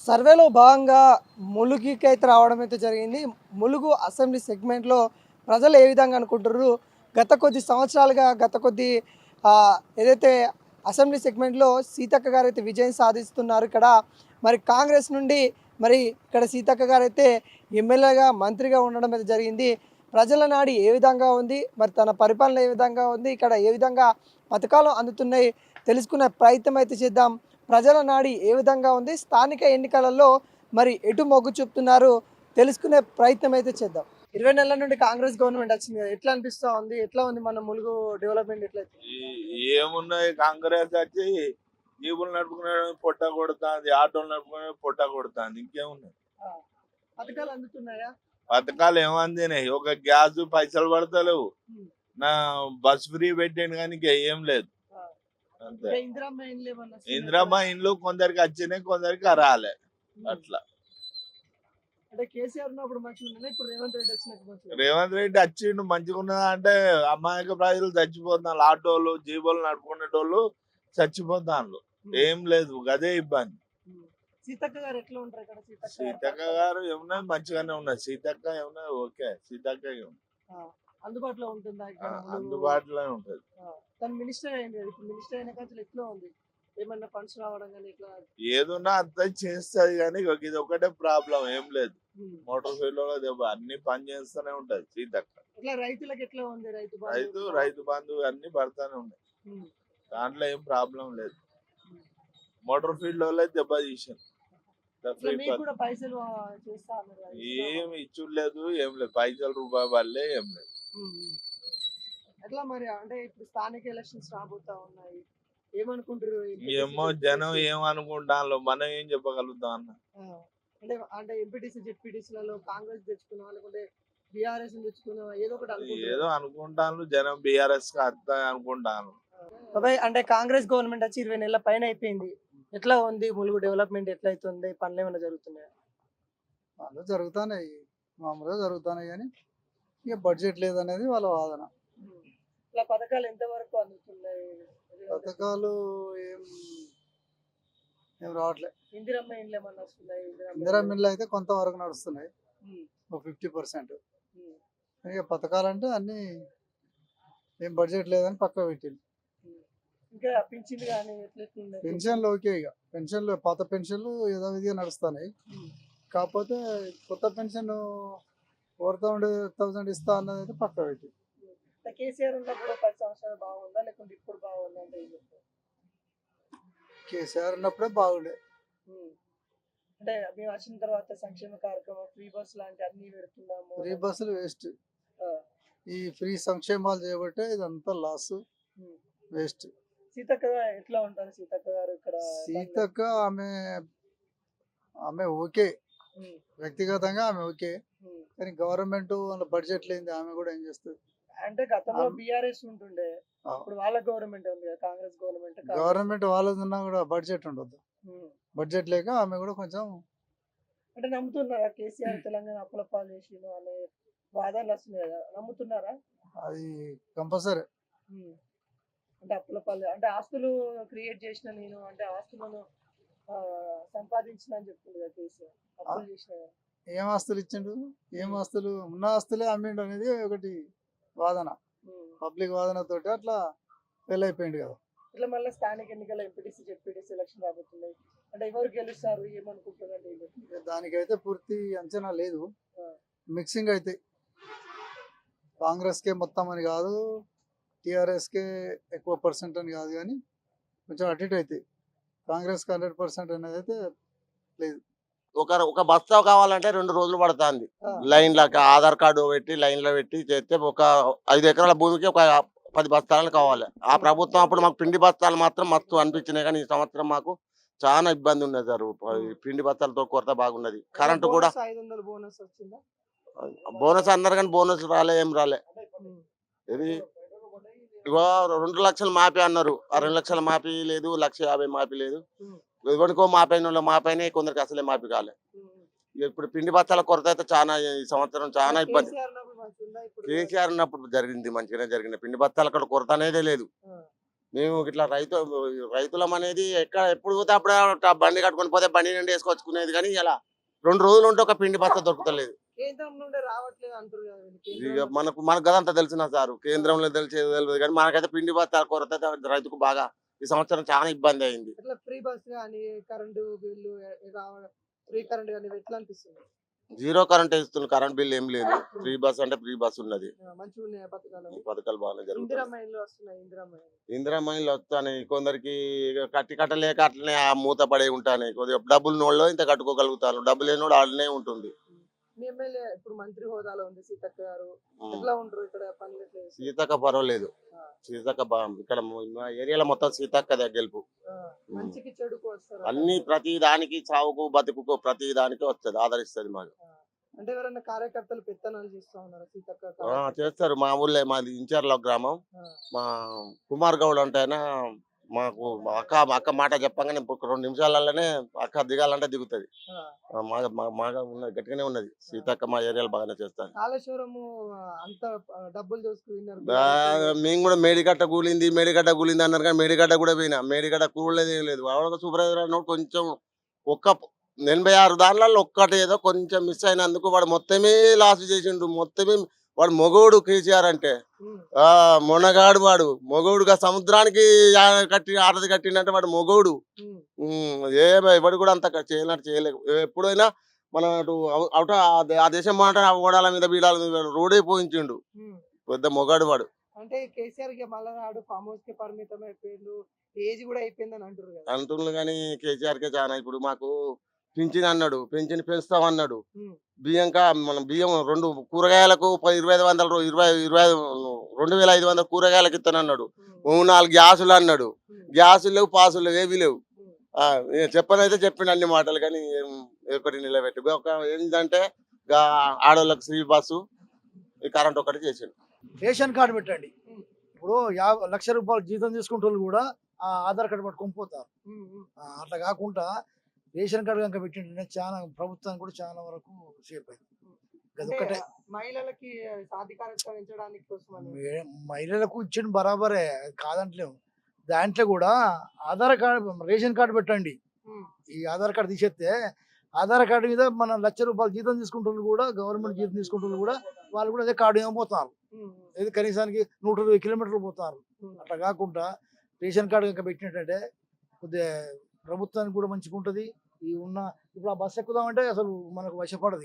సర్వేలో భాగంగా ములుగుకి అయితే రావడం అయితే జరిగింది. ములుగు అసెంబ్లీ సెగ్మెంట్‌లో ప్రజలు ఏ విధంగా అనుకుంటుర్రు? గత కొద్ది సంవత్సరాలుగా ఏదైతే అసెంబ్లీ సెగ్మెంట్‌లో సీతక్క గారైతే విజయం సాధిస్తున్నారు. మరి కాంగ్రెస్ నుండి ఇక్కడ సీతక్క గారైతే ఎమ్మెల్యేగా, మంత్రిగా ఉండడం అయితే జరిగింది. ప్రజల నాడి ఏ విధంగా ఉంది? మరి తన పరిపాలన ఏ విధంగా ఉంది? ఇక్కడ ఏ విధంగా పథకాలు అందుతున్నాయి? తెలుసుకునే ప్రయత్నం అయితే చేద్దాం. ప్రజల నాడి ఏ విధంగా ఉంది? స్థానిక ఎన్నికలలో ఎటు మొగ్గు చూపుతున్నారు? తెలుసుకునే ప్రయత్నం అయితే చేద్దాం. 20 నెలల నుండి కాంగ్రెస్ గవర్నమెంట్ వచ్చింది కదా! ఎట్లా అనిపిస్తా ఉంది? ఎట్లా ఉంది మన ములుగు డెవలప్‌మెంట్ ఎట్లయితే? ఏమున్నాయి కాంగ్రెస్ వచ్చి జీబులు నడుపుకునే పొట్ట కొడుతుంది, ఆటోలు నడుపుకునే పొట్ట కొడుతుంది. ఇంకేమున్నాయి ఆ! పథకాలు అందుతున్నాయా? పథకాలు ఏమందినాయి? ఒక గ్యాస్ పైసలు పడతలేవు. హ్మ్. నా బస్ ఫ్రీ పెట్టాను కానీ ఇంకా ఏం లేదు. ఆ! అంతే. ఇంకా ఇందిరమ్మ ఇండ్లు ఏమన్నా వస్తున్నాయా? ఇందిరమ్మ ఇండ్లు కొందరికి వచ్చినాయి, కొందరికి రాలే. హ్మ్. అట్లా అంటే కేసీఆర్ ఉన్నప్పుడు మంచిగా ఉన్నాయా? ఇప్పుడు రేవంత్ రెడ్డి వచ్చినాక మంచిగా రేవంత్ రెడ్డి వచ్చిండు మంచిగా ఉన్నదా అంటే అమాయక ప్రజలు చచ్చిపోతున్నారు. ఆటోలు జీబులు నడుపుకునేటోళ్ళు చచ్చిపోతాను. ఏం లేదు, అదే ఇబ్బంది. సీతక్క గారు ఎట్లా ఉంటారు ఇక్కడ? సీతక్క గారు ఏమన్నా మంచిగానే ఉన్నది. సీతక్క ఏమన్నా ఓకే. సీతక్క అందుబాటులో ఉంటుందా ఇక్కడ ములుగు? అందుబాటులోనే ఉంటది. తను మినిస్టర్ అయింది కదా, ఇప్పుడు మినిస్టర్ అయిన కాంచెలి ఎట్లా ఉంది? ఏమన్నా ఫండ్స్ రావడం కానీ ఇట్లా? ఏదున్నా అంతా చేస్తది కానీ ఇది ఒకటే ప్రాబ్లం, ఏం లేదు. ఉమ్. మోటార్ ఫీల్డ్ లో అన్ని పని చేస్తూనే ఉంటది సీతక్క. ఇట్లా రైతులకు ఎట్లా ఉంది? రైతు బంధు అన్ని పడతానే ఉన్నాయి. ఉమ్. దాంట్లో ఏం ప్రాబ్లం లేదు. మోటార్ ఫీల్డ్ లో దెబ్బ తీసింది. ఇట్లా మీకు కూడా పైసలు చేస్తా అన్నారు కదా, ఏం ఇచ్చులేదు, ఏం లేదు. పైసలు రూపాయి వల్లే ఏం లేదు. ఎట్లా మరి? అంటే ఇప్పుడు స్థానిక ఎలక్షన్స్ రాబోతా ఉన్నాయి, ఏమనుకుంటారు? ఏమో జనం ఏమనుకుంటాను, మనం ఏం చెప్పగలుగుతాం అన్న. అంటే ఎంపీటీసీ జెడ్పీటీసీలలో కాంగ్రెస్ తెచ్చుకున్నా లేకుంటే బీఆర్ఎస్ తెచ్చుకున్నా ఏదో ఒకటి ఏదో అనుకుంటాను, జనం బీఆర్ఎస్ అనుకుంటాను. బాబాయ్, అంటే కాంగ్రెస్ గవర్నమెంట్ వచ్చి 20 నెలల పైన అయిపోయింది. ఎట్లా ఉంది ములుగు డెవలప్మెంట్? ఎట్లా అవుతుంది? పనులు ఏమైనా జరుగుతున్నాయా? పనులు జరుగుతున్నాయి, మామూలుగా జరుగుతున్నాయి కానీ ఇక బడ్జెట్ లేదనేది వాళ్ళ వాదన. ఇలా పథకాలు ఎంతవరకు అందుతున్నాయి? పథకాలు ఏం ఏం రావట్లేదు. ఇందిరమ్మ ఇండ్లు ఏమన్నా వస్తున్నాయి? ఇందిరా మిల్లు అయితే కొంతవరకు నడుస్తున్నాయి, ఒక 50%. ఇక పథకాలంటే అన్నీ ఏం బడ్జెట్ లేదని పక్క పెట్టింది. ఇంకా పింఛన్లు కానీ ఎట్లా? పెన్షన్లు ఓకే, ఇక పెన్షన్లు పాత పెన్షన్లు యథావిధిగా నడుస్తున్నాయి. కాకపోతే కొత్త పెన్షన్ 4,000 ఇస్తా అన్నది అయితే పక్క పెట్టి. కేసీఆర్ ఉన్నప్పుడు 10 సంవత్సరాలు బాగుందా లేకుంటే ఇప్పుడు బాగుందా అంటే ఏం చెప్తారు? కేసీఆర్ ఉన్నప్పుడే బాగుండే. అంటే మేము వచ్చిన తర్వాత సంక్షేమ కార్యక్రమం, ఫ్రీ బస్ లాంటి అన్ని పెడుతున్నాము. ఫ్రీ బస్సులు వేస్ట్. ఈ ఫ్రీ సంక్షేమాలు చేయబట్టే ఇదంతా లాస్, వేస్ట్. సీతక్క ఎట్లా ఉంటారు? సీతక్క గారు ఇక్కడ సీతక్క ఆమె ఓకే, వ్యక్తిగతంగా ఆమె ఓకే, కానీ గవర్నమెంట్ వాళ్ళ బడ్జెట్ లేని ఆమె కూడా ఏం చేస్తుంది? అంటే గతంలో బీఆర్ఎస్ ఉంటుండే, ఇప్పుడు వాళ్ళ గవర్నమెంట్ ఉంది కదా, కాంగ్రెస్ గవర్నమెంట్ వాళ్ళది ఉన్నా కూడా బడ్జెట్ ఉండదు. బడ్జెట్ లేక ఆమె కూడా కొంచెం అంటే నమ్ముతున్నారా కేసీఆర్ తెలంగాణ అప్పుల పాలు చేసిండు అనే వాదనలు వస్తున్నాయి కదా, నమ్ముతున్నారా? అది కంపల్సరీ. అంటే అప్పుల పాలు అంటే ఆస్తులు క్రియేట్ చేసిన నేను, అంటే ఆస్తులను సంపాదించిన అని చెప్తుంది కదా కేసీఆర్. అప్పులు చేసిన ఏం ఆస్తులు ఇచ్చిండు? ఏం ఆస్తులు? ఉన్న ఆస్తులే అమ్మిండు అనేది ఒకటి వాదన, పబ్లిక్ వాదన తోటి అట్లా ఫెయిల్ అయిపోయింది కదా. ఇట్లా మళ్ళీ స్థానిక ఎన్నికల ఎంపీటీసీ జెడ్పీటీసీ ఎలక్షన్ రాబోతున్నాయి, అంటే ఎవరు గెలుస్తారు ఏమనుకుంటున్నారు? దానికైతే పూర్తి అంచనా లేదు. మిక్సింగ్ అయితే కాంగ్రెస్కే మొత్తం అని కాదు, టీఆర్ఎస్కే ఎక్కువ పర్సెంట్ అని కాదు, కానీ కొంచెం అటు ఇటు అవుతాయి. కాంగ్రెస్కి 100% అనేది అయితే లేదు. ఒక బస్తా కావాలంటే 2 రోజులు పడుతుంది. లైన్లకి ఆధార్ కార్డు పెట్టి లైన్లో పెట్టి చేస్తే ఒక 5 ఎకరాల భూమికి ఒక 10 బస్తాలు కావాలి. ఆ ప్రభుత్వం అప్పుడు మాకు పిండి బస్తాలు మాత్రం మస్తు అనిపించినాయి, కానీ ఈ సంవత్సరం మాకు చాలా ఇబ్బంది ఉన్నది సార్. పిండి బస్తాలతో కొరత బాగున్నది. కరెంటు కూడా బోనస్ అన్నారు కానీ బోనస్ రాలే, ఏం రాలే. ఇది ఇగో 2 లక్షలు మాపి అన్నారు, ఆ 2 లక్షల మాపి లేదు, 1,50,000 మాపి లేదు. ఎవరికో మాపైన మాపైన కొందరికి అసలే మాపి కాలే. ఇప్పుడు పిండి బస్తాల కొరత అయితే చాలా, ఈ సంవత్సరం చాలా ఇబ్బంది. కేసీఆర్ ఉన్నప్పుడు జరిగింది, మంచిగానే జరిగింది. పిండి బస్తాల కొరత అనేదే లేదు. మేము ఇట్లా రైతులం అనేది ఎప్పుడు పోతే అప్పుడే బండి కట్టుకొని పోతే బండి నుండి వేసుకొచ్చుకునేది, కానీ ఇలా 2 రోజులు ఉంటే ఒక పిండి బస్తా దొరుకుతలేదు. కేంద్రం నుండి రావట్లేదు అంటారు కదా వీళ్ళు. ఇక కేంద్రం మనకు గదంతా తెలిసిన సారు, కేంద్రంలో తెలియదు కానీ మనకైతే పిండి బస్తా కొరత అయితే రైతుకు బాగా ఈ సంవత్సరం చాలా ఇబ్బంది అయింది. ఇట్లా ఫ్రీ బస్ కానీ కరెంటు బిల్లు రావడం, ఫ్రీ కరెంట్ కానీ ఎట్లా అనిపిస్తుంది? 0 కరెంట్ ఇస్తుంది, కరెంట్ బిల్ ఏం లేదు. ఫ్రీ బస్ అంటే ఫ్రీ బస్ ఉన్నది. మంచిగా ఉన్నాయి పథకాలు. ఈ పథకాలు బాగానే జరుగుతాయి. ఇందిరమ్మ ఇల్లు వస్తున్నాయి. ఇందిరమ్మ ఇల్లు వస్తాయి, కొందరికి ఇక కట్టలేక అట్లనే ఆ మూత పడే ఉంటాయి. కొద్దిగా డబ్బులు నోళ్ళు ఇంత కట్టుకోగలుగుతారు, డబ్బులు లేనోడు ఆడనే ఉంటుంది. మీ ఎమ్మెల్యే ఇప్పుడు మంత్రి హోదాలో ఉంది సీతక్క గారు, ఎట్లా ఉంటారు ఇక్కడ పనులు ఎట్లా చేస్తారు? సీతక్క పర్వాలేదు, సీతక్క ఇక్కడ మా ఏరియాలో మొత్తం సీతక్క గెలుపు. మంచికి చెడుకు వస్తారు అన్ని ప్రతి దానికి, చావుకు బతుకుకు ప్రతి దానికి వస్తుంది, ఆదరిస్తుంది మాకు. అంటే ఎవరైనా కార్యకర్తలు పెత్తనాలు చేస్తా ఉన్నారు సీతక్క? చేస్తారు. మా ఊళ్ళో మాది ఇంచర్ల గ్రామం, మా కుమార్ గౌడ్ అంటే ఆయన మాకు అక్క మాట చెప్పగానే 2 నిమిషాలలోనే అక్క దిగాలంటే దిగుతుంది. మాగా ఉన్నది, గట్టిగానే ఉన్నది. సీతక్క మా ఏరియాలో బాగానే చేస్తారు. కాళేశ్వరము అంత డబ్బులు చూసుకున్నారు. మేము కూడా మేడిగడ్డ కూలింది అన్నారు, కానీ మేడిగడ్డ కూడా పోయినా, మేడిగడ్డ కూడలేదు ఏం లేదు. వాడు సూపర్వైజర్ కొంచెం 86 దానిలలో ఒక్కటి ఏదో కొంచెం మిస్ అయినందుకు వాడు మొత్తమే లాస్ చేసిండు. మొత్తమే వాడు మొగోడు కేసీఆర్ అంటే మొనగాడు, వాడు మొగోడుగా సముద్రానికి ఆరది కట్టిండంటే వాడు మొగోడు. ఎవడు కూడా అంత చేయనట్టు చేయలేదు. ఎప్పుడైనా మన ఆ దేశం మాట ఓడాల మీద బీడాల మీద రోడే పోయించిండు, పెద్ద మొగాడు వాడు. అంటే కేసీఆర్ కి మళ్ళా రాడు, ఫామ్ హౌస్ కి పరిమితం అయిపోయిండు, ఏజ్ కూడా అయిపోయిందని అంటున్నారు. కానీ కేసీఆర్ కే చాలా ఇప్పుడు మాకు పింఛన్ అన్నాడు, పింఛన్ పెంచుతామన్నాడు. మనం బియ్యం 2 కూరగాయలకు 2,500 కూరగాయలకు ఇస్తానన్నాడు. 4 గ్యాసులు అన్నాడు, గ్యాసులు లేవు, పాసులు లేవు, ఏవి లేవు. చెప్పనైతే చెప్పిండు అన్ని మాటలు, కానీ ఒకటి నిలబెట్టు ఏంటంటే ఆడవాళ్ళకి ఫ్రీ బస్సు, ఈ కరెంట్ ఒకటి చేసిండు. రేషన్ కార్డు పెట్టండి. ఇప్పుడు 50 లక్షల రూపాయలు జీతం తీసుకుంటే వాళ్ళు కూడా ఆ ఆధార్ కార్డు పట్టుకొని పోతారు. అట్లా కాకుండా రేషన్ కార్డు కనుక పెట్టింటే చాలా ప్రభుత్వానికి కూడా చాలా వరకు సేఫ్ అయింది. అదొక్కటే మహిళలకి సాధికారత పెంచడానికి మహిళలకు ఇచ్చిన బరాబరే కాదంటలేము. దాంట్లో కూడా ఆధార్ కార్డు, రేషన్ కార్డు పెట్టండి. ఈ ఆధార్ కార్డు తీసేస్తే ఆధార్ కార్డు మీద మన 1 లక్ష రూపాయలు జీతం తీసుకుంటున్నారు కూడా, గవర్నమెంట్ జీతం తీసుకుంటున్నారు కూడా, వాళ్ళు కూడా అదే కార్డు ఏమో పోతున్నారు. ఇది కనీసానికి 120 కిలోమీటర్లు పోతున్నారు. అట్లా కాకుండా రేషన్ కార్డు కనుక పెట్టినట్టంటే కొద్దిగా ప్రభుత్వానికి కూడా మంచిగా ఉంటుంది. ఇప్పుడు ఆ బస్సు ఎక్కుదామంటే అసలు మనకు వశపడదు.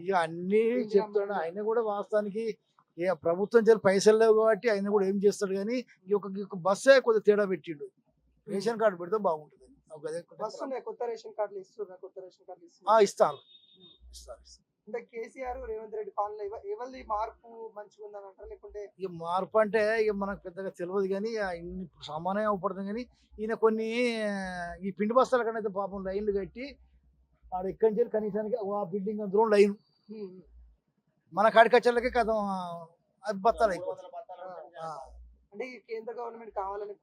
ఇక అన్ని చెప్తాడు ఆయన కూడా. వాస్తవానికి ప్రభుత్వం చేయాలి, పైసలు లేవు కాబట్టి ఆయన కూడా ఏం చేస్తాడు, కానీ ఈ యొక్క బస్సే కొద్దిగా తేడా పెట్టిండు. రేషన్ కార్డు పెడితే బాగుంటుంది. ఇస్తారు. అంటే కేసీఆర్ రేవంత్ రెడ్డి పాలన ఎవరి మార్పు మంచిగా ఉందని అంటారు, లేకుంటే ఇక మార్పు అంటే ఇక మనకు పెద్దగా తెలియదు, కానీ సామాన్యంగా అవపడుతుంది. కానీ ఈయన కొన్ని ఈ పిండి బస్తాల కన్నా అయితే పాపం లైన్లు కట్టి ఆడ ఎక్కడి నుంచి కనీసానికి ఆ బిల్డింగ్ అందులో లైన్ మన కాడికచ్చలకి కథ అది బత్తాలు అయిపోతుంది. అంటే కేంద్ర గవర్నమెంట్ కావాలని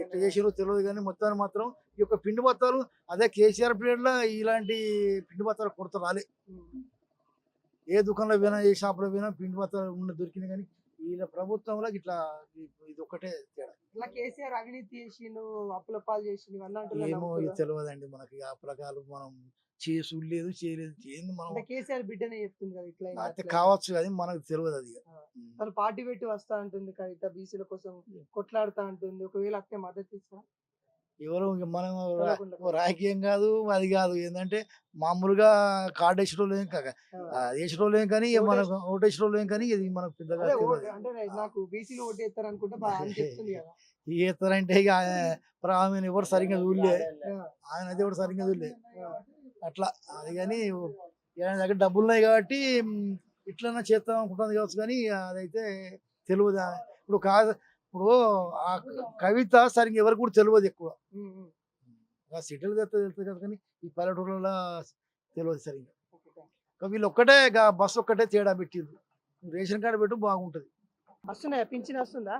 ఎట్లా చేసిరో తెలియదు, కానీ మొత్తాన్ని మాత్రం ఈ యొక్క పిండి బత్తాలు అదే కేసీఆర్ పీరియడ్ లో ఇలాంటి పిండి బత్తాలు కొరత రాలే. ఏ దుకాణంలో పోయినా, ఏ షాప్లో పోయినా పిండి బత్తాలు దొరికినాయి. కానీ వీళ్ళ ప్రభుత్వంలో ఇట్లా ఇది ఒక్కటే తేడా. ఇట్లా కేసీఆర్ అవినీతి చేసిండు, అప్పుల పాలు చేసిండు, ఏమో ఇది తెలియదండి మనకి. ఆ ప్రకారం మనం చూడలేదు, చేయలేదు, ఏంది మనం. కేసీఆర్ బిడ్డనే చెప్తుంది కదా ఇట్లా అయితే కావచ్చు, కానీ మనకు తెలియదు. అది తను పార్టీ పెట్టి వస్తా ఉంటుంది, కవిత బీసీల కోసం కొట్లాడుతా ఉంటుంది. ఒకవేళ అట్టే మద్దతు ఇస్తా ఎవరు మనం రాజకీయం కాదు, అది కాదు. ఏంటంటే మామూలుగా కార్డు వేసేటోళ్ళు వేసేటోళ్ళు కానీ మనకు ఓటు వేసేటోళ్ళు కానీ ఇది మనకు పెద్దగా అంటే నాకు బీసీలు ఓటు వేస్తారు అనుకుంటే వేస్తారంటే ఇక ఆమె ఎవరు సరిగ్గా చూడలే, ఆయన అయితే ఎవరు సరిగ్గా చూడలే అట్లా. అది కానీ ఆయన దగ్గర డబ్బులు ఉన్నాయి కాబట్టి ఇట్లన్నా చేస్తాం అనుకుంటుంది కావచ్చు, కానీ అదైతే తెలియదు. ఇప్పుడు ఆ కవిత సరిగ్గా ఎవరికి కూడా తెలియదు ఎక్కువ. సిటీలు తెలుస్తుంది కదా, కానీ ఈ పల్లెటూరులో తెలియదు సరిగ్గా. వీళ్ళు ఒక్కటే బస్సు ఒక్కటే తేడా పెట్టిండ్రు. రేషన్ కార్డు పెట్టు బాగుంటుంది. వస్తున్నాయా పింఛన్ వస్తుందా?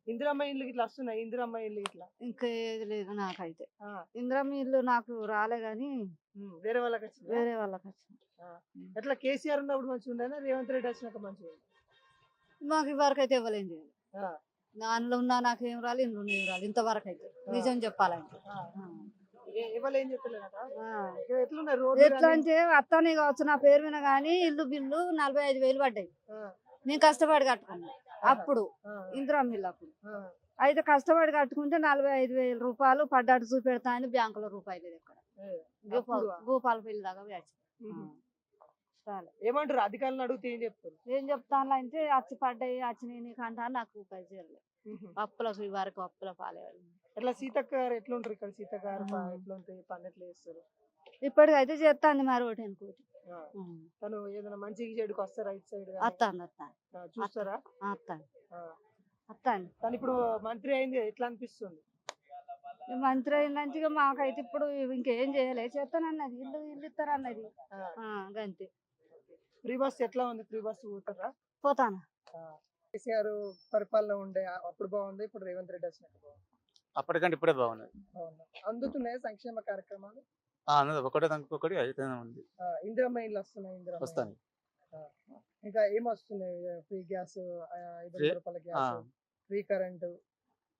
ఇందిరమ్మ ఇల్లు ఇట్లా వస్తున్నాయి? ఇందిరమ్మ ఇల్లు ఇట్లా ఇంకా ఏది లేదు నాకైతే. ఇందిరమ్మ ఇల్లు నాకు రాలే, గాని వేరే వాళ్ళకి వచ్చింది. వేరే వాళ్ళకి వచ్చింది. ఎట్లా కేసీఆర్ ఉన్నప్పుడు మంచిగా ఉండేనా, రేవంత్ రెడ్డి వచ్చినాక మంచిగా? మాకు ఇవరకు అయితే ఇవ్వలేం చేయాలి. ఆ, దానిలో ఉన్నా నాకేం రాలి, ఇందులో ఏం రాలి ఇంతవరకు అయితే నిజం చెప్పాలంటే. ఆ. ఎవరు ఏం చెప్పలేదట? ఆ. ఇక్కడ ఎట్లున్నాయి రోడ్లు ఎట్లా కానీ? అంటే అత్తనే కావచ్చు నా పేరు మీద కానీ ఇల్లు బిల్లు 45,000 పడ్డాయి. ఆ, నేను కష్టపడి కట్టుకున్నా అప్పుడు ఆ, ఇందిరా మిల్లు అప్పుడు. ఆ. అయితే కష్టపడి కట్టుకుంటే 45,000 రూపాయలు పడ్డాడు చూపెడతా అని బ్యాంకులో రూపాయలు లేదు ఇక్కడ. అప్పుడు? భూపాలపల్లి దాకా వేచి ఉహు. చాలు. ఏమంటారు అధికారులను అడిగితే ఏం చెప్తారు? ఏం చెప్తాను అంటే వచ్చి పడ్డాయి వచ్చినాయి నీకు అంటా నాకు రూపాయలు చేయలేదు. ఉహు. అప్పులకు ఈ వరకు అప్పుల పాలేవాళ్ళు. ఎట్లా సీతక్క గారు ఎట్లుంటారు ఇక్కడ? సీతక్క గారు ఆ. ఎట్లుంటాయి పని ఎట్లా చేస్తారు? ఇప్పటికైతే చేస్తాంది మరి ఒకటి అనుకోటి. ఆ. తను ఏదైనా మంచికి చెడుకు వస్తారు రైట్ సైడ్ వస్తాను చూస్తారా? వస్తాను ఆ. వస్తాను. తను ఇప్పుడు మంత్రి అయింది ఎట్లా అనిపిస్తుంది? మంత్రి అయినంటే ఇక మాకైతే ఇప్పుడు ఇంకేం చేయలే చేస్తానన్నది ఇల్లు ఇల్లు ఇస్తారన్నది. గంతే ఫ్రీ బస్ ఎట్లా ఉంది? ఫ్రీ బస్ పోతారా? పోతాను. కేసీఆర్ పరిపాలన ఉండే అప్పుడు బాగుంది, ఇప్పుడు రేవంత్ రెడ్డి వచ్చినాక బాగుంది. అప్పటికంటే ఇప్పుడే బాగున్నది. బాగుందా? అందుతున్నాయి సంక్షేమ కార్యక్రమాలు? అన్నది ఒకటే దానికి ఒకటి అయితేనే ఉంది. ఇందిరమ్మ ఇల్లు వస్తున్నాయి, ఇందిరమ్మ వస్తాను. ఇల్లు. ఇంకా ఏం వస్తున్నాయి? ఫ్రీ గ్యాస్, 500 రూపాయల గ్యాస్, ఫ్రీ కరెంటు,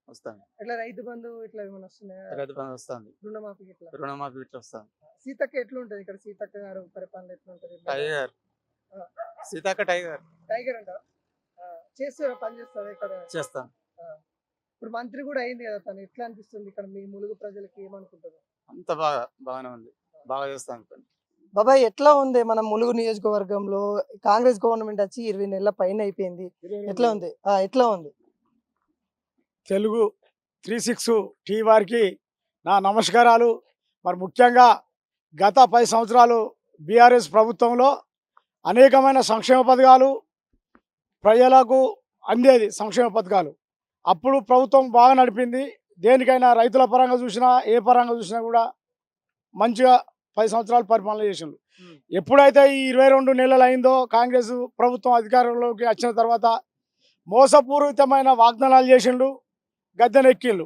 వస్తాను. ఇట్లా రైతు బంధు ఇట్లా ఏమైనా వస్తున్నాయా? రైతు బంధు వస్తుంది. రుణమాఫీ ఇట్లా? రుణమాఫీ ఇట్లా వస్తాను. సీతక్క ఎట్లుంటది ఇక్కడ? సీతక్క గారు పరిపాలన ఎట్లుంటది? టైగర్ ఆ. సీతాక టైగర్ టైగర్ అంట చేస్తారా? పని చేస్తారా ఇక్కడ? చేస్తాను. ఇప్పుడు మంత్రి కూడా అయింది కదా, తను ఎట్లా అనిపిస్తుంది ఇక్కడ? మీ ములుగు ప్రజలకి ఏమనుకుంటారు? అంత బాగానే ఉంది. బాగా చేస్తాను. బాబాయ్ ఎట్లా ఉంది మన ములుగు నియోజకవర్గంలో? కాంగ్రెస్ గవర్నమెంట్ వచ్చి 20 నెలల పైన అయిపోయింది. ఎట్లా ఉంది? ఎట్లా ఉంది? తెలుగు 36 టీ వారికి నా నమస్కారాలు. మరి ముఖ్యంగా గత 10 సంవత్సరాలు బీఆర్ఎస్ ప్రభుత్వంలో అనేకమైన సంక్షేమ పథకాలు ప్రజలకు అందేది. సంక్షేమ పథకాలు అప్పుడు ప్రభుత్వం బాగా నడిపింది. దేనికైనా రైతుల పరంగా చూసినా ఏ పరంగా చూసినా కూడా మంచిగా 10 సంవత్సరాలు పరిపాలన చేసిండు. ఎప్పుడైతే ఈ 22 నెలలు అయిందో కాంగ్రెస్ ప్రభుత్వం అధికారంలోకి వచ్చిన తర్వాత మోసపూరితమైన వాగ్దానాలు చేసిండు, గద్దెనెక్కిళ్ళు.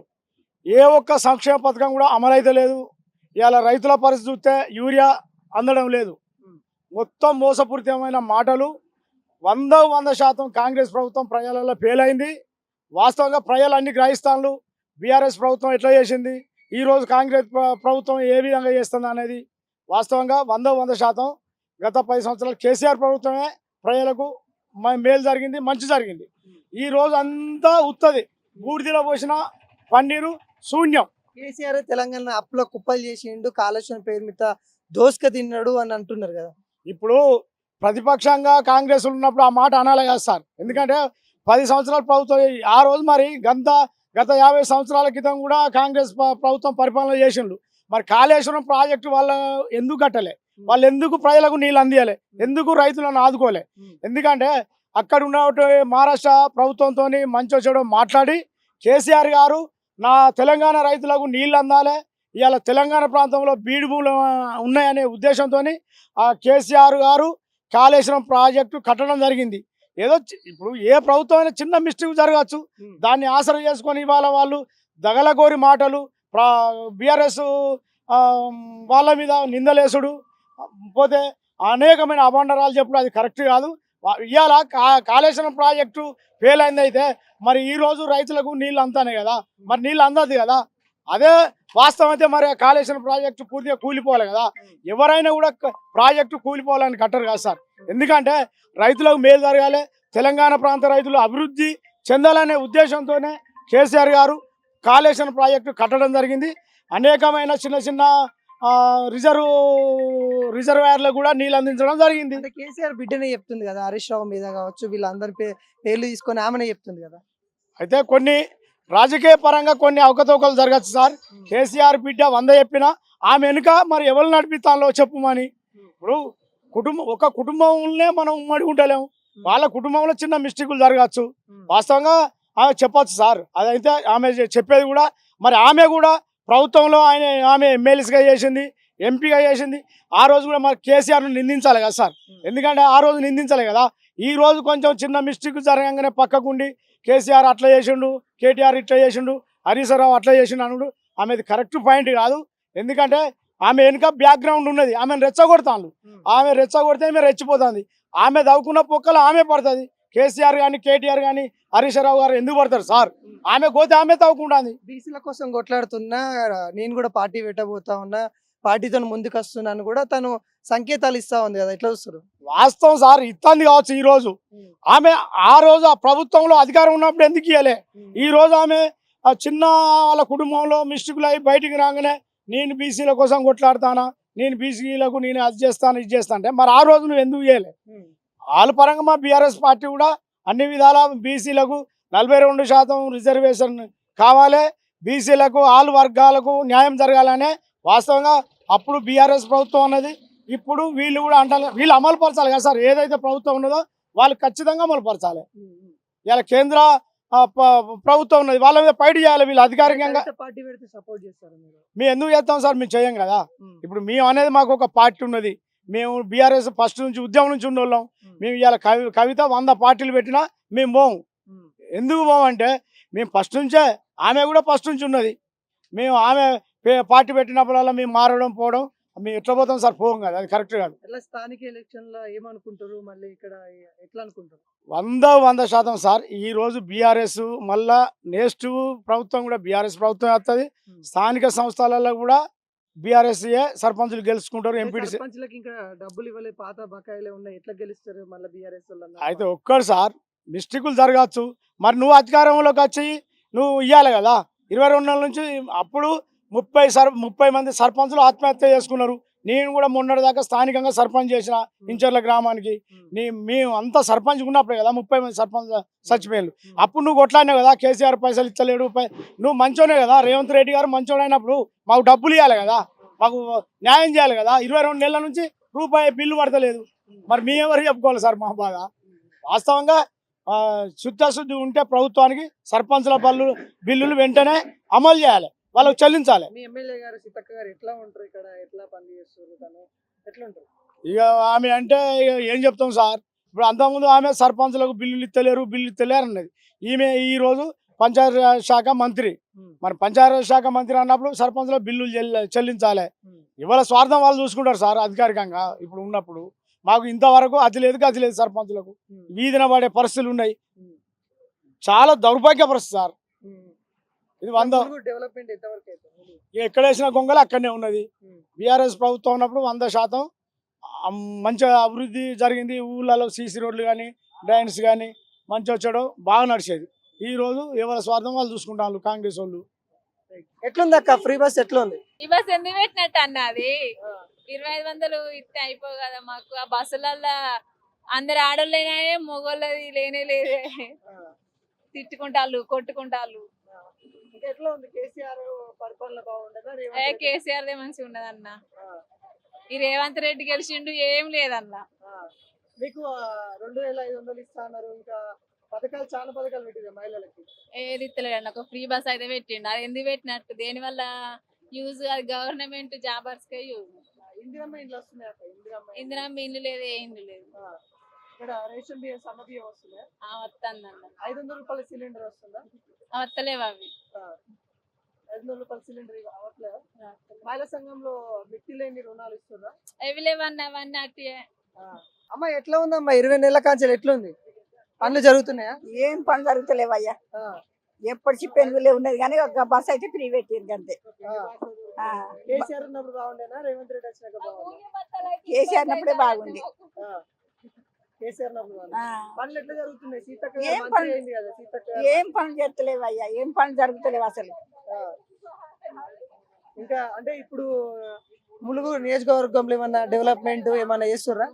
ఏ ఒక్క సంక్షేమ పథకం కూడా అమలైతే లేదు. ఇవాళ రైతుల పరిస్థితి చూస్తే యూరియా అందడం లేదు. మొత్తం మోసపూరితమైన మాటలు. 100% కాంగ్రెస్ ప్రభుత్వం ప్రజలలో ఫెయిల్ అయింది. వాస్తవంగా ప్రజలు అన్ని గ్రహిస్తాను. బీఆర్ఎస్ ప్రభుత్వం ఎట్లా చేసింది, ఈరోజు కాంగ్రెస్ ప్రభుత్వం ఏ విధంగా చేస్తుంది అనేది వాస్తవంగా 100% గత 10 సంవత్సరాలు కేసీఆర్ ప్రభుత్వమే ప్రజలకు మేలు జరిగింది, మంచి జరిగింది. ఈరోజు అంతా ఉత్తది, బూడిదలో పోసిన పన్నీరు శూన్యం. కేసీఆర్ తెలంగాణ అప్పుల కుప్పలు చేసిండు, కాళేశ్వరం పేరు మీద దోసుక తిన్నాడు అని అంటున్నారు కదా. ఇప్పుడు ప్రతిపక్షంగా కాంగ్రెస్ ఉన్నప్పుడు ఆ మాట అనాలి కదా సార్. ఎందుకంటే 10 సంవత్సరాల ప్రభుత్వం ఆ రోజు మరి గత 50 సంవత్సరాల క్రితం కూడా కాంగ్రెస్ ప్రభుత్వం పరిపాలన చేసిండు. మరి కాళేశ్వరం ప్రాజెక్టు వాళ్ళు ఎందుకు కట్టలే? వాళ్ళు ఎందుకు ప్రజలకు నీళ్ళు అందియలే? ఎందుకు రైతులను ఆదుకోలే? ఎందుకంటే అక్కడ ఉన్న మహారాష్ట్ర ప్రభుత్వంతో మంచి వచ్చడం మాట్లాడి కేసీఆర్ గారు నా తెలంగాణ రైతులకు నీళ్ళు అందాలి, ఇవాళ తెలంగాణ ప్రాంతంలో బీడు భూములు ఉన్నాయనే ఉద్దేశంతో ఆ కేసీఆర్ గారు కాళేశ్వరం ప్రాజెక్టు కట్టడం జరిగింది. ఏదో ఇప్పుడు ఏ ప్రభుత్వం అయినా చిన్న మిస్టేక్ జరగచ్చు, దాన్ని ఆసరా చేసుకొని ఇవాళ వాళ్ళు దగలగోరి మాటలు బీఆర్ఎస్ వాళ్ళ మీద నిందలేసుడు పోతే అనేకమైన అభండరాలు చెప్పుడు అది కరెక్ట్ కాదు. ఇవాళ కాళేశ్వరం ప్రాజెక్టు ఫెయిల్ అయింది అయితే మరి ఈరోజు రైతులకు నీళ్ళు అంతానే కదా, మరి నీళ్ళు అందదు కదా. అదే వాస్తవం అయితే మరి కాళేశ్వరం ప్రాజెక్టు పూర్తిగా కూలిపోవాలి కదా. ఎవరైనా కూడా ప్రాజెక్టు కూలిపోవాలని కట్టరు కదా సార్. ఎందుకంటే రైతులకు మేలు జరగాలి, తెలంగాణ ప్రాంత రైతులు అభివృద్ధి చెందాలనే ఉద్దేశంతోనే కేసీఆర్ గారు కాళేశ్వరం ప్రాజెక్టు కట్టడం జరిగింది. అనేకమైన చిన్న చిన్న రిజర్వాయర్లకు కూడా నీళ్ళు అందించడం జరిగింది. అంటే కేసీఆర్ బిడ్డనే చెప్తుంది కదా, హరీష్ రావు మీద కావచ్చు, వీళ్ళందరి పేర్లు తీసుకొని ఆమెనే చెప్తుంది కదా. అయితే కొన్ని రాజకీయ పరంగా కొన్ని అవకతవకలు జరగచ్చు సార్. కేసీఆర్ బిడ్డ 100 చెప్పినా ఆమె వెనుక మరి ఎవరు నడిపిస్తాలో చెప్పుమని. ఇప్పుడు ఒక కుటుంబంలోనే మనం ఉమ్మడి ఉండలేము, వాళ్ళ కుటుంబంలో చిన్న మిస్టేకులు జరగచ్చు. వాస్తవంగా ఆమె చెప్పచ్చు సార్. అదైతే ఆమె చెప్పేది కూడా మరి ఆమె కూడా ప్రభుత్వంలో ఆమె ఎమ్మెల్యేస్గా చేసింది, ఎంపీగా చేసింది. ఆ రోజు కూడా మరి కేసీఆర్ను నిందించాలి కదా సార్. ఎందుకంటే ఆ రోజు నిందించాలి కదా. ఈ రోజు కొంచెం చిన్న మిస్టేక్ జరగగానే పక్కకుండి కేసీఆర్ అట్లా చేసిండు, కేటీఆర్ ఇట్లా చేసిండు, హరీష్ రావు అట్లా చేసిండు అనుడు ఆమెది కరెక్ట్ పాయింట్ కాదు. ఎందుకంటే ఆమె వెనుక బ్యాక్గ్రౌండ్ ఉన్నది, ఆమెను రెచ్చగొడతాను. ఆమె రెచ్చగొడితే ఆమె రెచ్చిపోతుంది. ఆమె దవ్వుకున్న పొక్కలు ఆమె పడుతుంది, కేసీఆర్ కానీ కేటీఆర్ కానీ హరీష్ రావు గారు ఎందుకు పడతారు సార్? ఆమె కోతే ఆమె తవ్వుకుంటుంది. బీసీల కోసం కొట్లాడుతున్నా, నేను కూడా పార్టీ పెట్టబోతా ఉన్నా, పార్టీతో ముందుకు వస్తున్నాను కూడా తను సంకేతాలు ఇస్తా ఉంది కదా, ఎట్లా చూస్తారు? వాస్తవం సార్, ఇత్తంది కావచ్చు. ఈ రోజు ఆమె ఆ రోజు ఆ ప్రభుత్వంలో అధికారం ఉన్నప్పుడు ఎందుకు ఇవ్వలే? ఈ రోజు ఆమె ఆ చిన్న వాళ్ళ కుటుంబంలో మిస్టేకులు అయి బయటికి రాగానే నేను బీసీల కోసం కొట్లాడతానా, నేను బీసీలకు నేను అది చేస్తాను ఇది చేస్తాను అంటే, మరి ఆ రోజు నువ్వు ఎందుకు చేయలే? వాళ్ళ పరంగా మా బీఆర్ఎస్ పార్టీ కూడా అన్ని విధాల బీసీలకు 42% రిజర్వేషన్ కావాలి, బీసీలకు ఆల్ వర్గాలకు న్యాయం జరగాలనే వాస్తవంగా అప్పుడు బీఆర్ఎస్ ప్రభుత్వం అన్నది. ఇప్పుడు వీళ్ళు కూడా అంటారు, వీళ్ళు అమలు పరచాలి కదా సార్. ఏదైతే ప్రభుత్వం ఉన్నదో వాళ్ళు ఖచ్చితంగా అమలు పరచాలి. ఇలా కేంద్ర ప్రభుత్వం ఉన్నది, వాళ్ళ మీద ఫైట్ చేయాలి వీళ్ళు అధికారికంగా. పార్టీ పెడితే సపోర్ట్ చేస్తారు మీరు? మేము ఎందుకు చేస్తాం సార్? మేము చేయం కదా. ఇప్పుడు మేము అనేది మాకు ఒక పార్టీ ఉన్నది. మేము బీఆర్ఎస్ ఫస్ట్ నుంచి ఉద్యమం నుంచి ఉన్నోళ్ళం. మేము ఇవాళ కవిత 100 పార్టీలు పెట్టినా మేము పోం. ఎందుకు పోం అంటే మేము ఫస్ట్ నుంచే, ఆమె కూడా ఫస్ట్ నుంచి ఉన్నది. మేము ఆమె పార్టీ పెట్టినప్పుడల్లా మేము మారడం పోవడం, మేము ఎట్లా పోతాం సార్? పోం కదా, అది కరెక్ట్ కాదు. ఎట్లా స్థానిక ఎలక్షన్ లో ఏమనుకుంటారు మళ్ళీ ఇక్కడ, ఎట్లా అనుకుంటారు? 100% సార్. ఈ రోజు బీఆర్ఎస్ మళ్ళా నెక్స్ట్ ప్రభుత్వం కూడా బీఆర్ఎస్ ప్రభుత్వం వస్తుంది. స్థానిక సంస్థలలో కూడా బీఆర్ఎస్ సర్పంచులు గెలుచుకుంటారు. ఎంపీటీసీ సర్పంచులకు ఇంకా డబ్బులు ఇవ్వలే, పాత బకాయిలే ఉన్నాయి, ఎట్లా గెలుస్తారు మళ్ళీ బీఆర్ఎస్ వాళ్ళు? అయితే ఒక్కడు సార్, మిస్టేకులు జరగచ్చు. మరి నువ్వు అధికారంలోకి వచ్చి నువ్వు ఇవ్వాలి కదా. 22 నెలల నుంచి అప్పుడు 30 మంది సర్పంచులు ఆత్మహత్య చేసుకున్నారు. నేను కూడా మొన్నటి దాకా స్థానికంగా సర్పంచ్ చేసిన ఇంచర్ల గ్రామానికి. మేము అంతా సర్పంచ్ ఉన్నప్పుడే కదా 30 మంది సర్పంచ్ చచ్చిపోయారు. అప్పుడు నువ్వు కొట్లాడినావు కదా, కేసీఆర్ పైసలు ఇచ్చలేడు. నువ్వు మంచోనే కదా, రేవంత్ రెడ్డి గారు మంచోడు అయినప్పుడు మాకు డబ్బులు ఇవ్వాలి కదా, మాకు న్యాయం చేయాలి కదా. 22 నెలల నుంచి రూపాయి బిల్లు పడతలేదు. మరి మీ ఎవరు చెప్పుకోవాలి సార్? మా బాధ వాస్తవంగా శుద్ధశుద్ధి ఉంటే ప్రభుత్వానికి సర్పంచుల బిల్లులు వెంటనే అమలు చేయాలి, వాళ్ళకు చెల్లించాలి. మీ ఎమ్మెల్యే గారు సీతక్క గారు ఎట్లా ఉంటారు ఇక్కడ, ఎట్లా పని చేస్తారు, తను ఎట్లా ఉంటారు? ఇక ఆమె అంటే ఇక ఏం చెప్తాం సార్? ఇప్పుడు అంతకుముందు ఆమె సర్పంచులకు బిల్లులు ఇస్తలేరు అన్నది. ఈమె ఈ రోజు పంచాయతీ శాఖ మంత్రి. మరి పంచాయతీ శాఖ మంత్రి అన్నప్పుడు సర్పంచుల బిల్లులు చెల్లించాలి. ఇవాళ స్వార్థం వాళ్ళు చూసుకుంటారు సార్ అధికారికంగా. ఇప్పుడు ఉన్నప్పుడు మాకు ఇంతవరకు అది లేదు సర్పంచులకు వీధిన పడే పరిస్థితులు ఉన్నాయి. చాలా దౌర్భాగ్య పరిస్థితి సార్. ఇది 100 డెవలప్మెంట్ ఎంతవరకు అయితే ఎక్కడ వేసిన గొంగలు అక్కడనే ఉన్నది. బీఆర్ఎస్ ప్రభుత్వం ఉన్నప్పుడు 100% మంచిగా అభివృద్ధి జరిగింది. ఊళ్ళలో సీసీ రోడ్లు కానీ డ్రైన్స్ కానీ మంచి వచ్చాడు, బాగా నడిచేది. ఈ రోజు ఎవరి స్వార్థం వాళ్ళు చూసుకుంటారు కాంగ్రెస్ వాళ్ళు. ఎట్లుంది అక్క ఫ్రీ బస్? ఎట్లా ఉంది ఈ బస్ ఎందుకు పెట్టినట్టు అన్న? అది 2500 ఇస్తే అయిపో కదా మాకు. ఆ బస్సులల్లో అందరు ఆడోళ్ళైనా మొగోళ్ళది లేనే లేదే, తిట్టుకుంటాళ్ళు కొట్టుకుంటాళ్ళు. ఎట్లా ఉంది? కేసీఆర్ పరిపాలన బాగుండదా? కేసీఆర్ దే మంచిగా ఉన్నదన్న. ఈ రేవంత్ రెడ్డి గెలిచిండు ఏం లేదన్న. మీకు 2500 ఇస్తా అన్నారు. ఇంకా పథకాలు, చాలా పథకాలు పెట్టింది మహిళలకి. ఏది ఇస్తలేడు. ఒక ఫ్రీ బస్ అయితే పెట్టిండు. అది ఎందుకు పెట్టినట్టు? దేని వల్ల యూజ్? అది గవర్నమెంట్ జాబర్స్ కే యూజ్. ఇందిరమ్మ ఇండ్లు వస్తున్నాయి అక్క. ఇందిరమ్మ ఇల్లు లేదు, ఏ ఇల్లు లేదు. ఇక్కడ రేషన్ బియ్యం, సన్న బియ్యం వస్తున్నాయి. వస్తుందన్న. 500 రూపాయల సిలిండర్ వస్తుందా? వస్తలేవు అవి. 500 రూపాయల సిలిండర్ అవట్లేదు. మహిళా సంఘంలో మిక్కి లేని రుణాలు ఇస్తుందా? అవి లేవన్న, అవన్నీ అట్టే. అమ్మ ఎట్లా ఉందమ్మా? 20 నెలల కాంచెలు ఎట్లుంది? పనులు జరుగుతున్నాయా? ఏం పనులు జరుగుతలేవయ్యా. ఎప్పుడు చెప్పేందులే ఉన్నది కానీ ఒక బస్ అయితే ఫ్రీ పెట్టింది అంతే. కేసీఆర్ ఉన్నప్పుడు బాగుండేనా, రేవంత్ రెడ్డి వచ్చినాక బాగుంది? కేసీఆర్ ఉన్నప్పుడే బాగుంది. కేసీఆర్ ఉన్నప్పుడు పనులు ఎట్లా జరుగుతున్నాయి? సీతక్క ఏం మంత్రి పనులు? అయింది కదా, సీతక్క ఏం పనులు చేస్తలేవయ్యా, ఏం పనులు జరుగుతలేవు అసలు. ఇంకా అంటే ఇప్పుడు ములుగు నియోజకవర్గంలో ఏమన్నా డెవలప్మెంట్ ఏమన్నా చేస్తుర్రా?